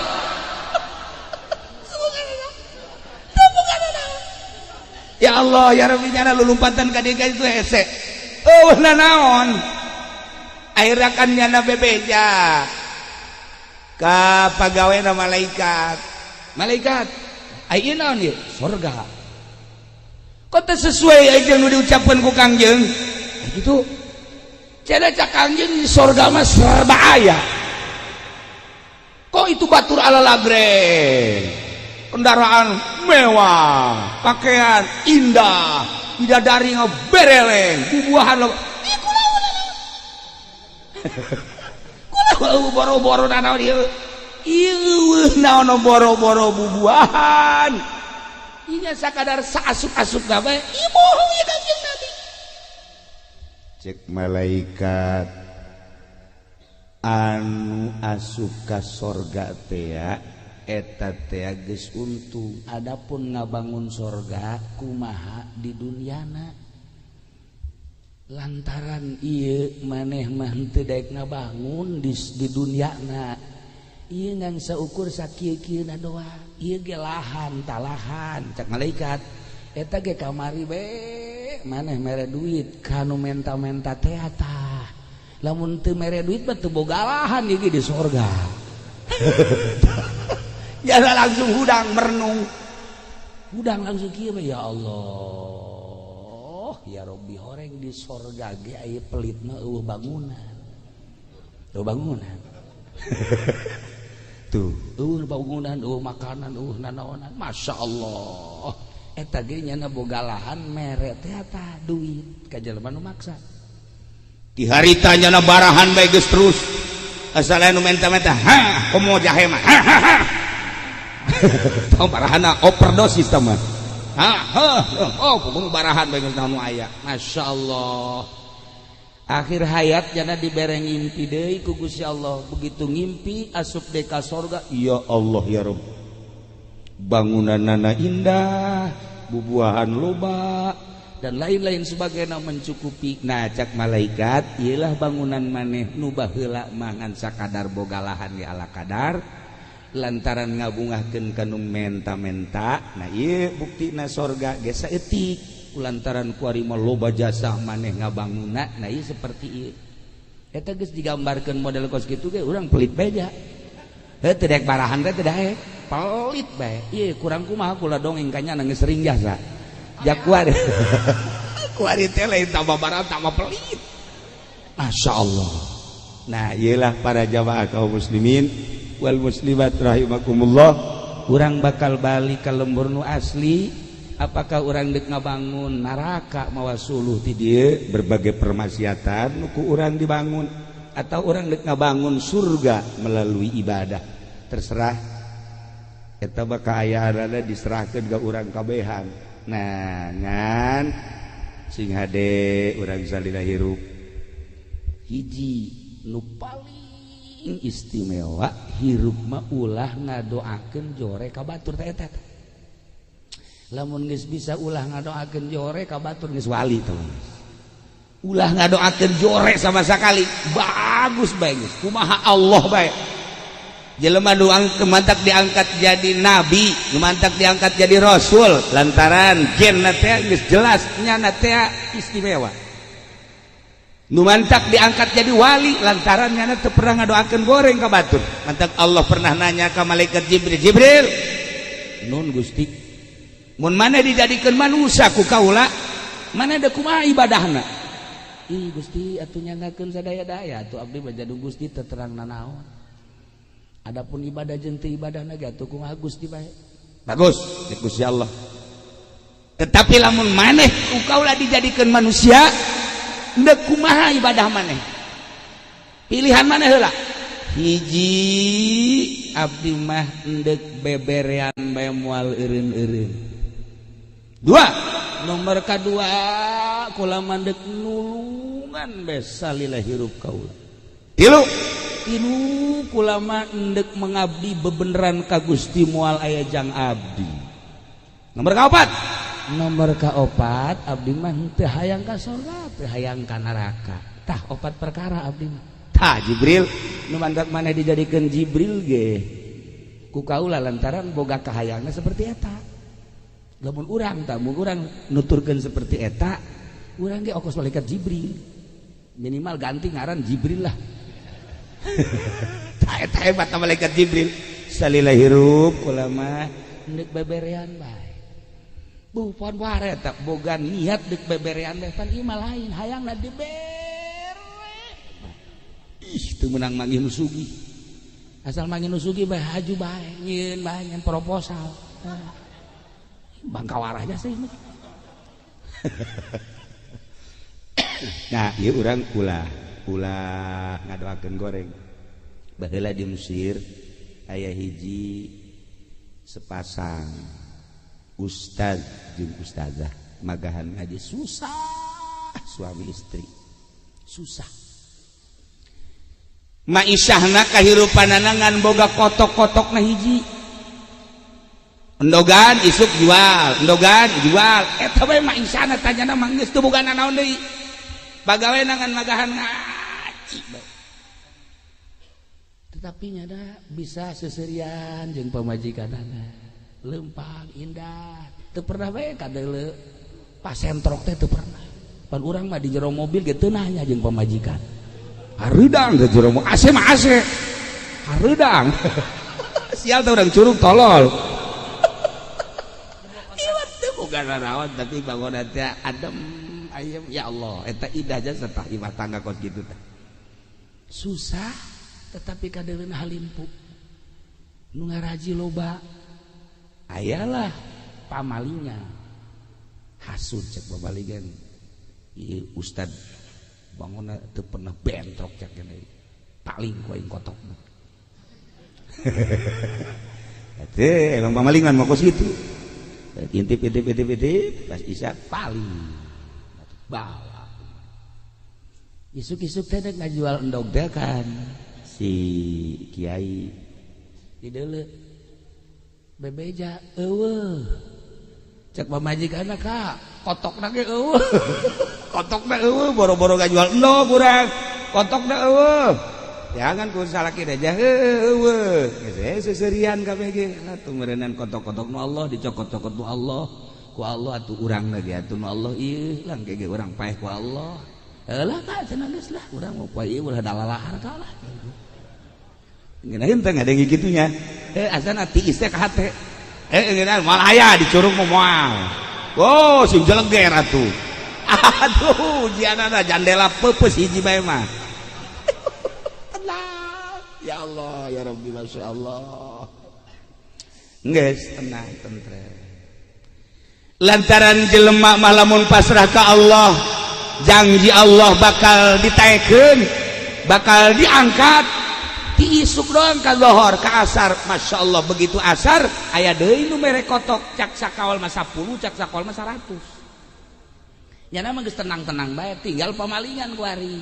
Ya Allah, ya Rabbi nyana lulumpatan ka dieu itu hese. Nanaon. Akhirnya kan nyana bebeja. Ka pagaweuna malaikat ayeuna naon ieu surga kok teh sesuai aja nu diucapkeun ku Kangjeng gitu cenah cak Kangjeng di surga mah serba aya kok Oh itu batur ala lagreng, kendaraan mewah, pakaian indah, bidadari bereleng, bubuahan lo. Kulau boro-boro nanaon ieu. Ieu naon boro-boro bubuahan. Ieu sakadar saasuk-asuk gawe. Ieu bohong ieu Kanjeng Nabi. Cek malaikat anu asup ka sorga teh eta teh geus untung. Adapun ngabangun sorga kumaha di duniana lantaran ieu maneh mah teu daek ngabangun di duniana ieu ngan saukur sakieu-kieuna doang ieu ge lahan talahan cak malaikat eta ge kamari be maneh mere duit kanu menta-menta teh tah lamun teu mere duit mah teu boga lahan ieu di sorga. Jasa langsung hudang merenung. Hudang langsung kieu ya Allah. Ya Rabbi horeng di sorga ge aya pelitna eueuh bangunan. Eueuh bangunan. Tuh, eueuh bangunan, eueuh makanan, eueuh nanaonan. Masyaallah. Eta ge nyana boga lahan mere teh tah duit ka jelema nu maksa. Di harita nyana barahan bae geus terus. Asal anu menta-menta, ha, komo jahe mah. Tahu barahana overdosis tah mah. Oh, pokoknya barahan bae geus naon aya. Masyaallah. Akhir hayat jana dibere ngimpi deui ku Gusti Allah. Begitu ngimpi asup deui ka sorga, ya Allah ya Rabb. Bangunanna indah, bubuahan loba dan lain-lain sebagainya mencukupi. Nah cak malaikat ialah bangunan maneh nu baheula mangan sakadar boga lahan di ala kadar lantaran ngabungahkeun kanu menta-menta. Nah ieu buktina sorga ge saeutik lantaran kuari mah loba jasa maneh ngabangunna. Nah ieu seperti ieu eta geus digambarkeun model kos kitu ge urang pelit beja teu daek barahan teh teu daek pelit bae. Ieu kurang kumaha kula dongeng kanya nangis sering jasa jakuar kuari teh lain tambah barang tambah pelit. Masya Allah. Nah iyalah para jamaah kaum muslimin wal muslimat rahimakumullah, urang bakal balik ka lembur nu asli. Apakah urang dek ngabangun neraka mawa suluh ti dieu berbagai permaksiatan nu ku urang dibangun atau urang dek ngabangun surga melalui ibadah, terserah eta mah kaayaanna diserahkeun ka urang kabehan. Nah ngan sing hade urang salila hirup hiji nu paling istimewa hirup mah ulah ngadoakeun jore ka batur teh eta. Lamun geus bisa ulah ngadoakeun jore ka batur geus wali teh. Ulah ngadoakeun jore sama sakali bagus bae geus. Kumaha Allah bae. Jelema nu mantak diangkat jadi nabi, nu mantak diangkat jadi rasul lantaran genna teh geus jelas nyana teh istimewa. Nu mantak diangkat jadi wali lantaran nyana teu pernah ngadoakeun goreng ka batur. Mantak Allah pernah nanya ka malaikat Jibril, Jibril, nun Gusti, mun maneh dijadikeun manusia ku kaula, maneh da kumaha ibadahna? Ih Gusti atuh nyangakeun sadaya-daya atuh abdi mah jadu Gusti teu terang nanaon. Adapun ibadah jeung teu ibadahna ge atuh kumaha Gusti bae. Bagus, di Gusti Allah. Tetapi lamun maneh ku kaula dijadikeun manusia, endeu kumaha ibadah maneh? Pilihan maneh heula. Hiji abdi mah endek beberean bae moal eureun-eureun. Dua, nomor kadua kula mandek nulungan bae salila hirup kaula. Tilu kula mah endek mengabdi bebeneran ka Gusti moal aya jang abdi. Nomor kaopat, abdi mah teu hayang ka surga, teu hayang ka neraka. Tah opat perkara abdi mah. Tah Jibril nu mandat maneh dijadikeun Jibril ge ku kaula lantaran boga kahayangna seperti eta. Lamun urang tah mun urang nuturkeun seperti eta, urang ge ongkos malaikat Jibril. Minimal ganti ngaran Jibril lah. Tah eta hebat malaikat Jibril. Salila hirup kula mah endek beberean bae. Bupan ware tak boga niat dek beberean deh pan ieu mah lain hayangna dibere. Ih teu meunang manggih nu sugih. asal mangin nusugi bae haju bae nyeun proposal bangkawar aja sih nah ieu urang ulah ngadoakeun goreng baheula di Mesir aya hiji sepasang ustaz jeung ustazah magahan ngaji susah suami istri susah maisyahna kahirupanana ngan boga kotok-kotok na hiji endogan isuk jual endogan jual eta bae maisyahna tanyana mah geus teu bogana naon deui bagawe ngan magahan ngaji tetapi nyana bisa seserian jeung pamajikanana lempang indah teu pernah bae kadeuleu pasentrok teh teu pernah pan urang mah di jero mobil ge teu nanya jeung pamajikan hareudang ke jero AC mah AC hareudang sial teh urang curug tolol ieu teh boga naon tapi bangun teh adem ayem ya Allah eta indah aja serta imah tangga kos kitu teh susah tetapi kadeulina halimpu nu ngaraji loba ayalah pamalingan hasud cek babaligan ieu ustad bangunna teu pernah bentrok cek gini paling ku aing kotokna teh emang pamalingan mah kos kitu intip pas isya paling bawa isuk-isuk teh ngajual endog teh kan si kiai di deuleu bebeja eueuh cek pamajikanna ka kotokna ge eueuh kotokna eueuh boro-boro ngajual endog urang kotokna eueuh jangan ku salaki aja eueuh geus seserian kabeh ge atuh meureunnan kotok-kotok nu Allah dicokot-cokot nu Allah ku Allah atuh urang lagi atuh nu Allah ieu lang ge urang paeh ku Allah eulah ka cenah geus lah urang mau paeh ulah dalalahar ka lah ngeunaheun teh ngadenge kitunya asana tiis teh ka hate ngeunaheun moal aya di curug moal oh sing jeleger atuh aduh jianana jandela peupeus hiji bae mah ya Allah ya Rabbi masyaallah geus tenang tentrem lantaran jelema mah lamun pasrah ka Allah janji Allah bakal ditaekeun bakal diangkat ti isuk doang ka zuhur ka asar masyaallah begitu asar aya deui nu mere kotok cak sakawal mah 10 cak sakawal mah 100 nya mah geus tenang-tenang bae tinggal pamalingan ku ari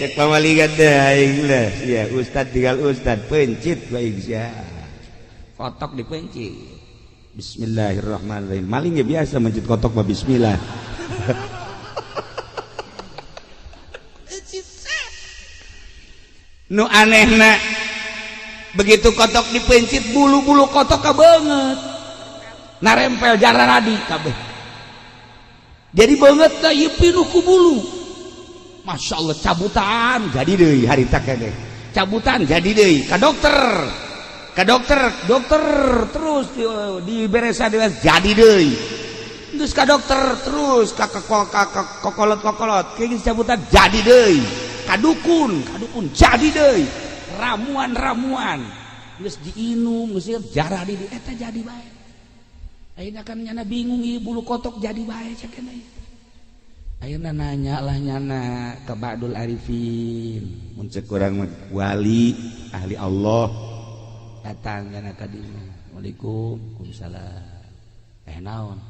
cek pamalingan teh aing lah ya ustad tinggal ustad pencit bae sia kotok dipencit bismillahirrahmanirrahim maling ya biasa mencit kotok mah bismillah nu anehna begitu kotok dipencit bulu-bulu kotok kabeungeut narempel jararadi kabeh jadi beungeut teh ieu pinuh ku bulu masyaallah cabutan jadi deui harita keneh cabutan jadi deui ka dokter terus diberesan jadi deui terus ka dokter terus ka kokolot keus cabutan jadi deui kadukun jadi deui ramuan geus diinum geus jarah di eta jadi bae ayeuna kan nyana bingung ieu bulu kotok jadi bae cek keneh ayeuna nanya lah nyana ka Ba'dul Arifin mun cek urang mah wali ahli Allah datang nyana ka dieu Waalaikumsalam naon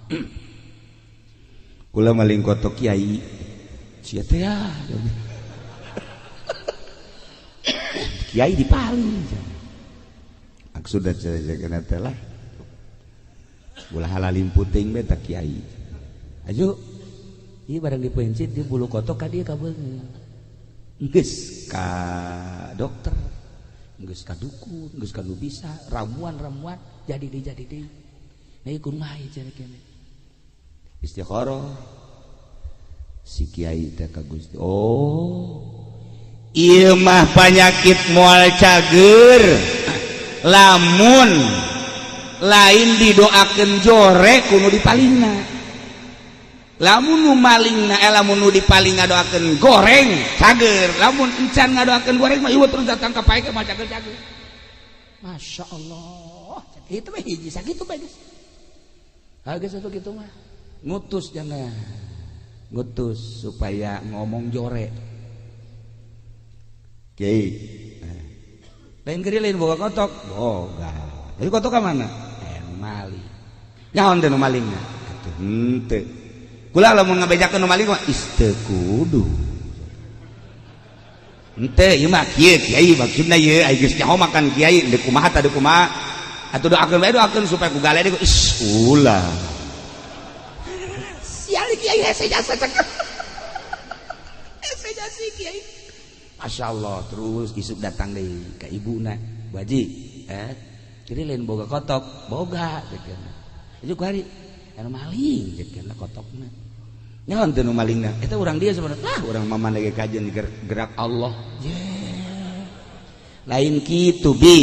kula maling kotok kiai sia teh ya kiai dipaling maksudna jaga teh lah ulah halalin puting be tak kiai ajo ieu barang dipencit di bulu kotok ka dieu ka beungeut geus ka dokter geus ka dukun geus ka nu bisa ramuan jadi deui nah ieu kumaha cara keneh istikharah si kiai teh ka Gusti ieu mah penyakit moal cager lamun lain didoakeun jore kudu dipalingna lamun nu maling lamun nu dipaling ngadoakeun goreng cager, lamun encan ngadoakeun goreng mah ieu terus datang ka pae mah cager-cager. Masya Allah, itu mah hiji sakitu bae geus. Geus atuh kitu mah ngutus jangan ngutus supaya ngomong jore Kiai. Lain kiri lain boga kotok, boga. Jadi kotok ka mana? Maling. Nyaon teh nu malingna? Atuh henteu. Kula lamun ngabejakeun nu maling mah isteu kudu. Henteu ieu mah kieu Kiai maksudna ieu aya geus nyaho makan Kiai deuk kumaha tah deuk kumaha. Atuh doakeun bae doakeun supaya ku gale deuk ulah. Sial Kiai hese jasa cek. Hese jasa Kiai. Masya Allah, terus isuk datang deh ke ibuna, Bu Haji, jadi lain boga kotok, boga, cekena. Itu hari, anu maling, cekena kotokna. Nyaon teu nu malingna? Eta urang dia sebenarnya, urang mama lagi kajian gerak Allah. Lain kitu bi,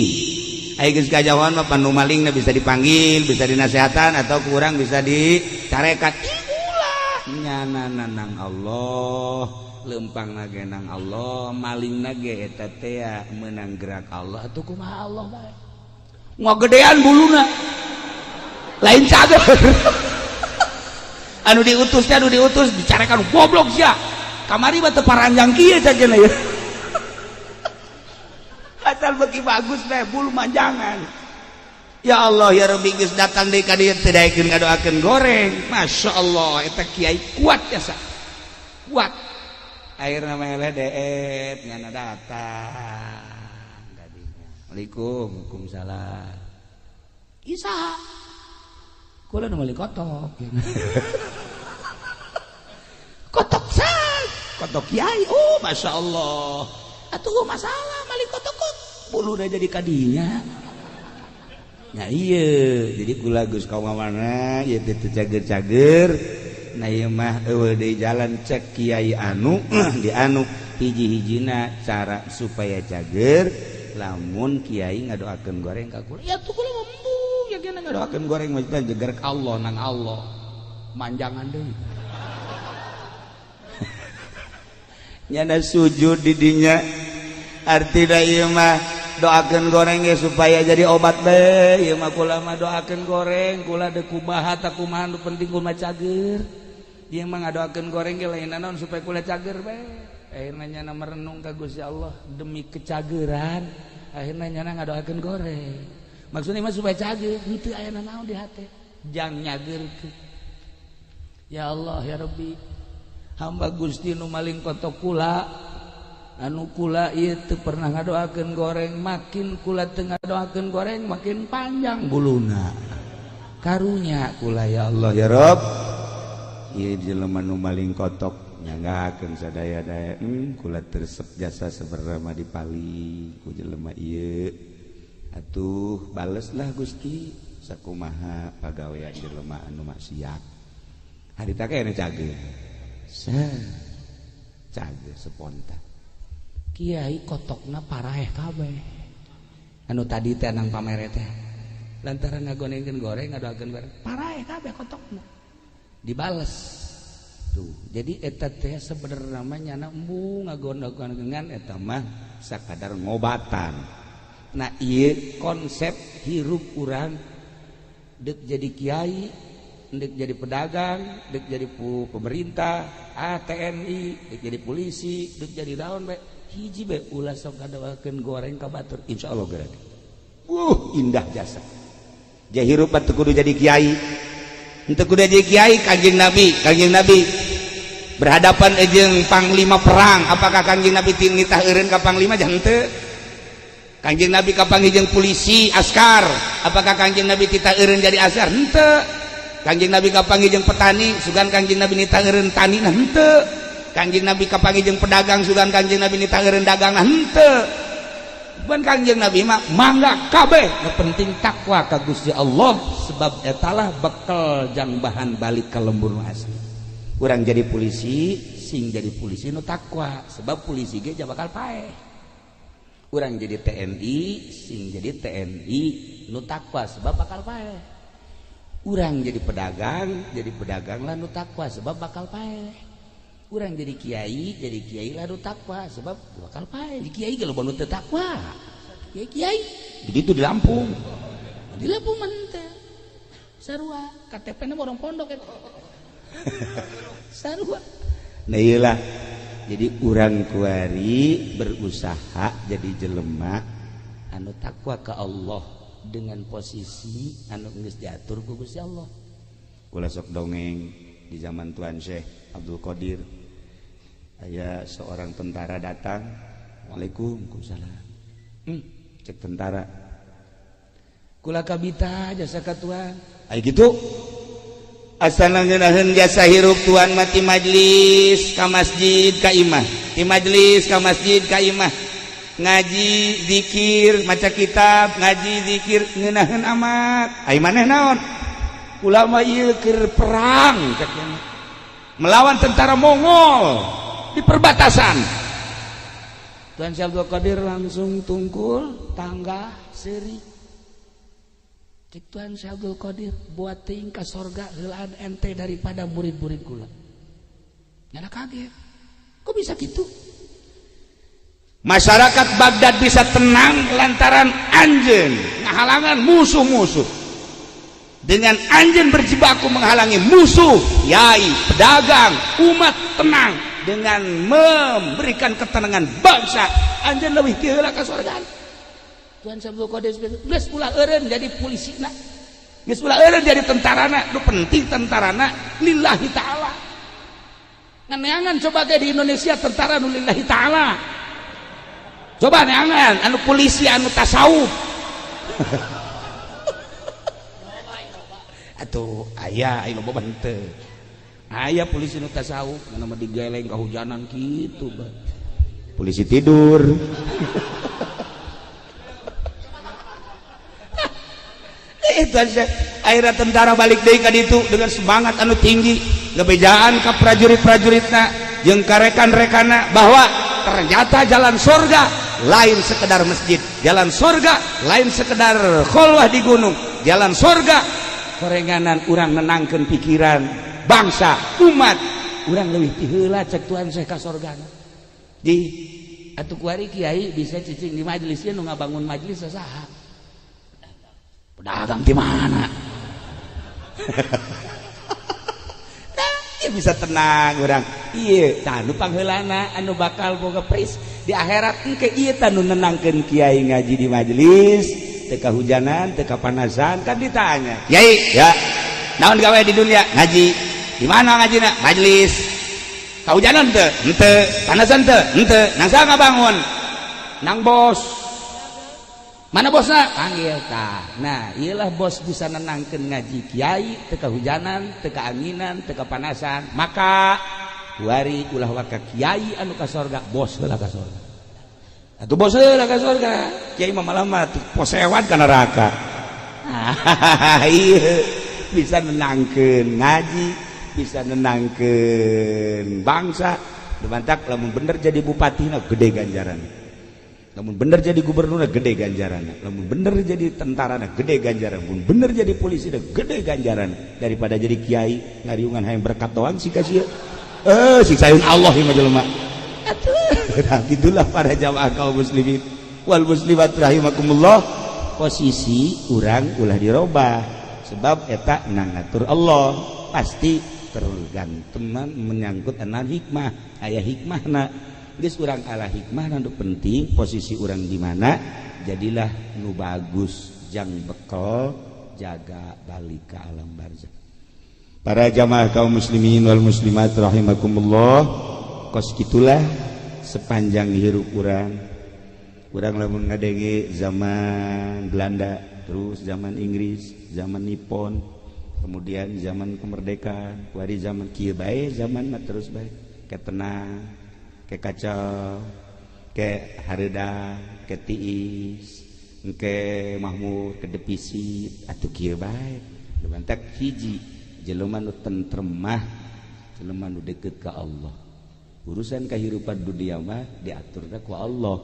aya geus kajauhan mah panu malingna bisa dipanggil, bisa dinasehatan atau kurang bisa dicarekat. Ulah, nyana nang Allah. Lempang nage nang Allah, maling nage eta teh meunang gerak Allah atuh kumaha Allah bae. Ngagedean buluna. Lain cager. anu diutus dicarekan goblok sia. Kamari mah teu paranjang kieu cagena ya. Asal beuki bagus teh bulu manjangan. Ya Allah ya Rabbi geus datang deui ka dieu teh daekeun ngadoakeun goreng. Masya Allah eta kiai kuat ya sa. Kuat. Akhirnya meleh deet ngana datang tadinya. Waalaikumsalam. Isa. Kula nu meuli kotok. Kotok san. Kotok kiai. Oh, Masya Allah. Atuh masalah meuli kotok kok. Puluna jadi kadinya. Ya iya. Jadi kula geus ka mana ieu teh cager-cager. Nah ieu mah eueuh deui jalan cek kiai anu di anu hiji-hijina cara supaya cager lamun kiai ngadoakeun goreng ka kula ya tuh kula ngomong ya kena ngadoakeun goreng mah jeger ka Allah nang Allah manjangan deui nyana sujud di dinya artina ieu mah doakeun goreng ge supaya jadi obat bae ieu mah kula mah doakeun goreng kula deuk kumaha tah kumaha nu penting kula cager. Yang mengadoakeun goreng ge lain naon supaya kula cager bae. Akhirna nyana merenung ka Gusti Allah demi kecageran. Akhirna nyana ngadoakeun goreng. Maksudnya mah supaya cager, henteu aya naon di hate. Jang nyageurkeun. Ya Allah ya Rabbi. Hamba Gusti nu maling kotok kula anu kula ieu teu pernah ngadoakeun goreng, makin kula teu ngadoakeun goreng makin panjang buluna. Karunya kula ya Allah ya Rabb. Ieu jelema nu maling kotok nyanggakeun sadaya-daya kula tersep jasa sabarama dipali ku jelema ieu atuh baleslah Gusti sakumaha pagawean jelema anu maksiat harita kene cager cager spontan kiai kotokna paraeh kabeh anu tadi teh nang pamere teh lantaran ngagonengkeun goreng ngadoakeun goreng paraeh kabeh kotokna dibales tuh jadi eta teh sebenarnya namanya embung ngagondogan eta mah sakadar ngobatan. Nah ieu konsep hirup urang deuk jadi kiai deuk jadi pedagang deuk jadi pemerintah TNI deuk jadi polisi deuk jadi naon bae hiji bae ulah sok ngadoakeun goreng ka batur insyaallah geura indah jasa jah hirup atuh kudu jadi kiai. Untuk kuda jadi kiai kanjeng Nabi berhadapan jeung panglima perang apakah kanjeng Nabi nitah eureun ka panglima jangan teu kanjeng Nabi kapanggih jeung polisi askar apakah kanjeng Nabi titah eureun jadi askar henteu kanjeng Nabi kapanggih jeung petani sugan kanjeng Nabi nitah eureun tani henteu kanjeng Nabi kapanggih jeung pedagang sugan kanjeng Nabi nitah eureun dagang henteu ban kanjeng Nabi mah mangga kabeh nu penting takwa ka Gusti Allah sebab etalah bekal jang bahan balik ka lembur asli. Urang jadi polisi sing jadi polisi nu takwa sebab polisi ge bakal paeh. Urang jadi TNI sing jadi TNI nu takwa sebab bakal paeh. urang jadi pedagang lah nu takwa sebab bakal paeh. Urang jadi kiai lah nu takwa sebab bakal paeh. Di kiai kalau nu teu takwa. Kiai. Begitu di Lampung. Di Lampung mah teh. Sarua KTP-na orang pondok eta. Sarua. Nah iyalah. Jadi urang kuari berusaha jadi jelema anu takwa ke Allah dengan posisi anu geus diatur ku Gusti Allah. Kula sok dongeng di zaman Tuan Syekh Abdul Qadir. Aya seorang tentara datang. Waalaikumsalam. Cek tentara. Kula kabita jasa ka Tuan. Ai gitu. Asana ngeunaheun jasa hirup Tuan mati majlis ka masjid ka imah. Di majlis ka masjid ka imah. Ngaji zikir maca kitab ngaji zikir ngeunaheun amat ai maneh naon ulama ieu keur perang katanya melawan tentara Mongol di perbatasan. Tuan Syekh Abdul Qadir langsung tungkul tangga seri cek Tuan Syekh Abdul Qadir buat ting ka sorga heulaan ente daripada murid-murid kula. Nyana kaget kok bisa gitu. Masyarakat Baghdad bisa tenang lantaran anjeun ngahalangan musuh-musuh. Dengan anjeun berjibaku menghalangi musuh, yai, pedagang, umat tenang dengan memberikan ketenangan bangsa. Anjeun leuwih ti heula ka surga. Tuan Abdul Qadir geus ulah eureun jadi polisina. Geus ulah eureun jadi tentarana, nu penting tentarana lillahi taala. Nganeangan coba ge di Indonesia tentara nu lillahi taala. Coba neangan anu polisi anu tasawuf. Atuh aya loba henteu. Aya polisi anu tasawuf anu mah digeleng kahujanan kitu, polisi tidur. Akhirnya tentara balik deui ka ditu dengan semangat anu tinggi, ngebejaan ka prajurit-prajuritna jeung ka rekan-rekanna bahwa ternyata jalan surga lain sekedar masjid, jalan surga lain sekedar kholwah di gunung, jalan surga korenganan urang nenangkeun pikiran bangsa umat urang leuwih ti heula cek Tuan Syekh ka surgana. Di atuh kuari kiai bisa cicing di majelis ieu nu ngabangun majelis saha? Pedagang di mana? Bisa tenang orang iya tanu pangheulana anu bakal boga pris di akhirat engke ieu tanu nenangkeun kiai ngaji di majelis teu kahujanan teu kapanasan kan ditanya kiai ya naon gawe di dunia ngaji di mana ngajina majelis kahujanan teu henteu panasan teu henteu nang saha ngabangun nang bos mana bosna panggil tah. Nah iyalah bos bisa nenangkeun ngaji kiai teu kahujanan teu kaanginan teu kapanasan maka kuari ulah waka kiai anu ka sorga bos heula ka sorga atuh bos heula ka sorga kiai mah malah mah posewan ka neraka. Ieu bisa nenangkeun ngaji bisa nenangkeun bangsa dimantak lamun bener jadi bupatina gede ganjaran. Namun bener jadi gubernurna gede ganjaran, namun bener jadi tentarana gede ganjaran, namun bener jadi polisi gede ganjaran daripada jadi kiai ngariungan hayang berkat doang sih kasih. Siksaeun Allah ieu mah jelema. Atuh, gitulah para jamaah kaum muslimin wal muslimat rahimakumullah. Posisi urang ulah dirobah sebab eta nangatur Allah pasti tergantung menyangkut ana hikmah, aya hikmahna. Geus urang ala hikmah nu penting posisi urang di mana jadilah nu bagus jang bekal jaga balik ke alam barzakh. Para jamaah kaum muslimin wal muslimat rahimakumullah kos kitulah sepanjang hirup urang lamun ngadenge zaman Belanda terus zaman Inggris zaman Nippon kemudian zaman kemerdekaan kuari zaman kieu bae zaman terus bae ketenang ke kacau, ke hareda, ke tiis, ke mahmur, ke depisit, atuh kieu bae. Dibantak hiji jelema nu tentremah, jelema nu deukeut ka Allah. Urusan kahirupan dunia mah diaturna ku Allah.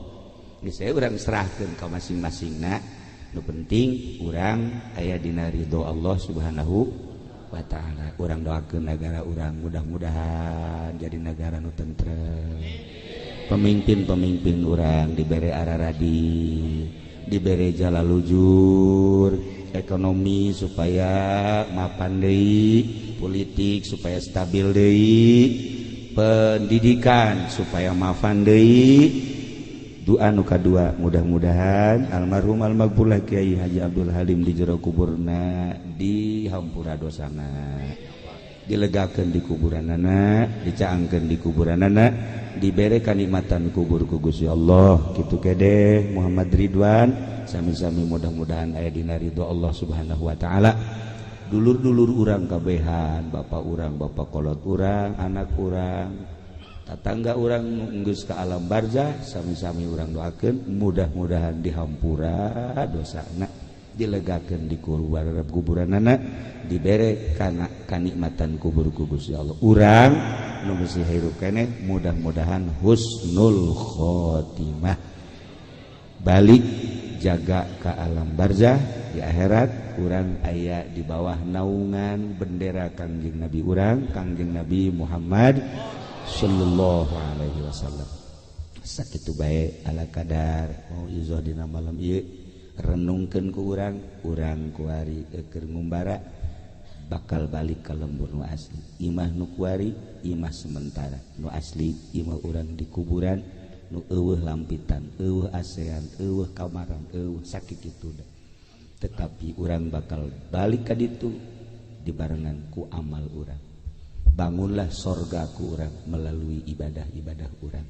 Geus urang serahkeun ka masing-masingna. nu penting urang aya dina ridho Allah Subhanahu wa ta'ala. Urang doakeun negara urang mudah-mudahan jadi negara nu tentrem. Pemimpin-pemimpin urang dibere araradi, dibere jala lujur, ekonomi supaya mapan deui, politik supaya stabil deui, pendidikan supaya mapan deui. Doa nu kadua mudah-mudahan almarhum almaghfurlah Kiai Haji Abdul Halim di jero kuburna dihampura dosana, dilegakeun di kuburanana, dicaangkeun di kuburanana, dibere kanikmatan kubur ku Gusti Allah. Kitu kede Muhammad Ridwan sami-sami mudah-mudahan aya dina ridho Allah Subhanahu wa taala. Dulur-dulur urang kabehan, bapak urang, bapak kolot urang, anak urang, tatangga urang geus ka alam barzah, sami-sami urang doakeun mudah-mudahan dihampura dosana, dilegakeun di kuburanana, dibere kana kanikmatan kubur ku Gusti Allah. Urang nu geus hirup keneh mudah-mudahan husnul khotimah, balik jaga ka alam barzah di akhirat urang aya di bawah naungan bendera Kangjeng Nabi urang, Kangjeng Nabi Muhammad sallallahu alaihi wasallam. Sakitu bae ala kadar mau izo dina malam ieu renungkeun ku urang kuari keur ngumbara bakal balik ka lembur nu asli. Imah nu kuari imah sementara, nu asli imah urang di kuburan nu eueuh lampitan, eueuh asean, eueuh kamaran, eueuh sakit kitu da. Tetapi urang bakal balik ka ditu dibarengan ku amal urang. Bangunlah sorga ku urang melalui ibadah-ibadah urang.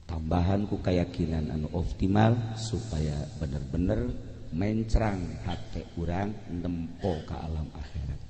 Tambahan ku keyakinan anu optimal supaya bener-bener mencrang hati urang nempo ka alam akhirat.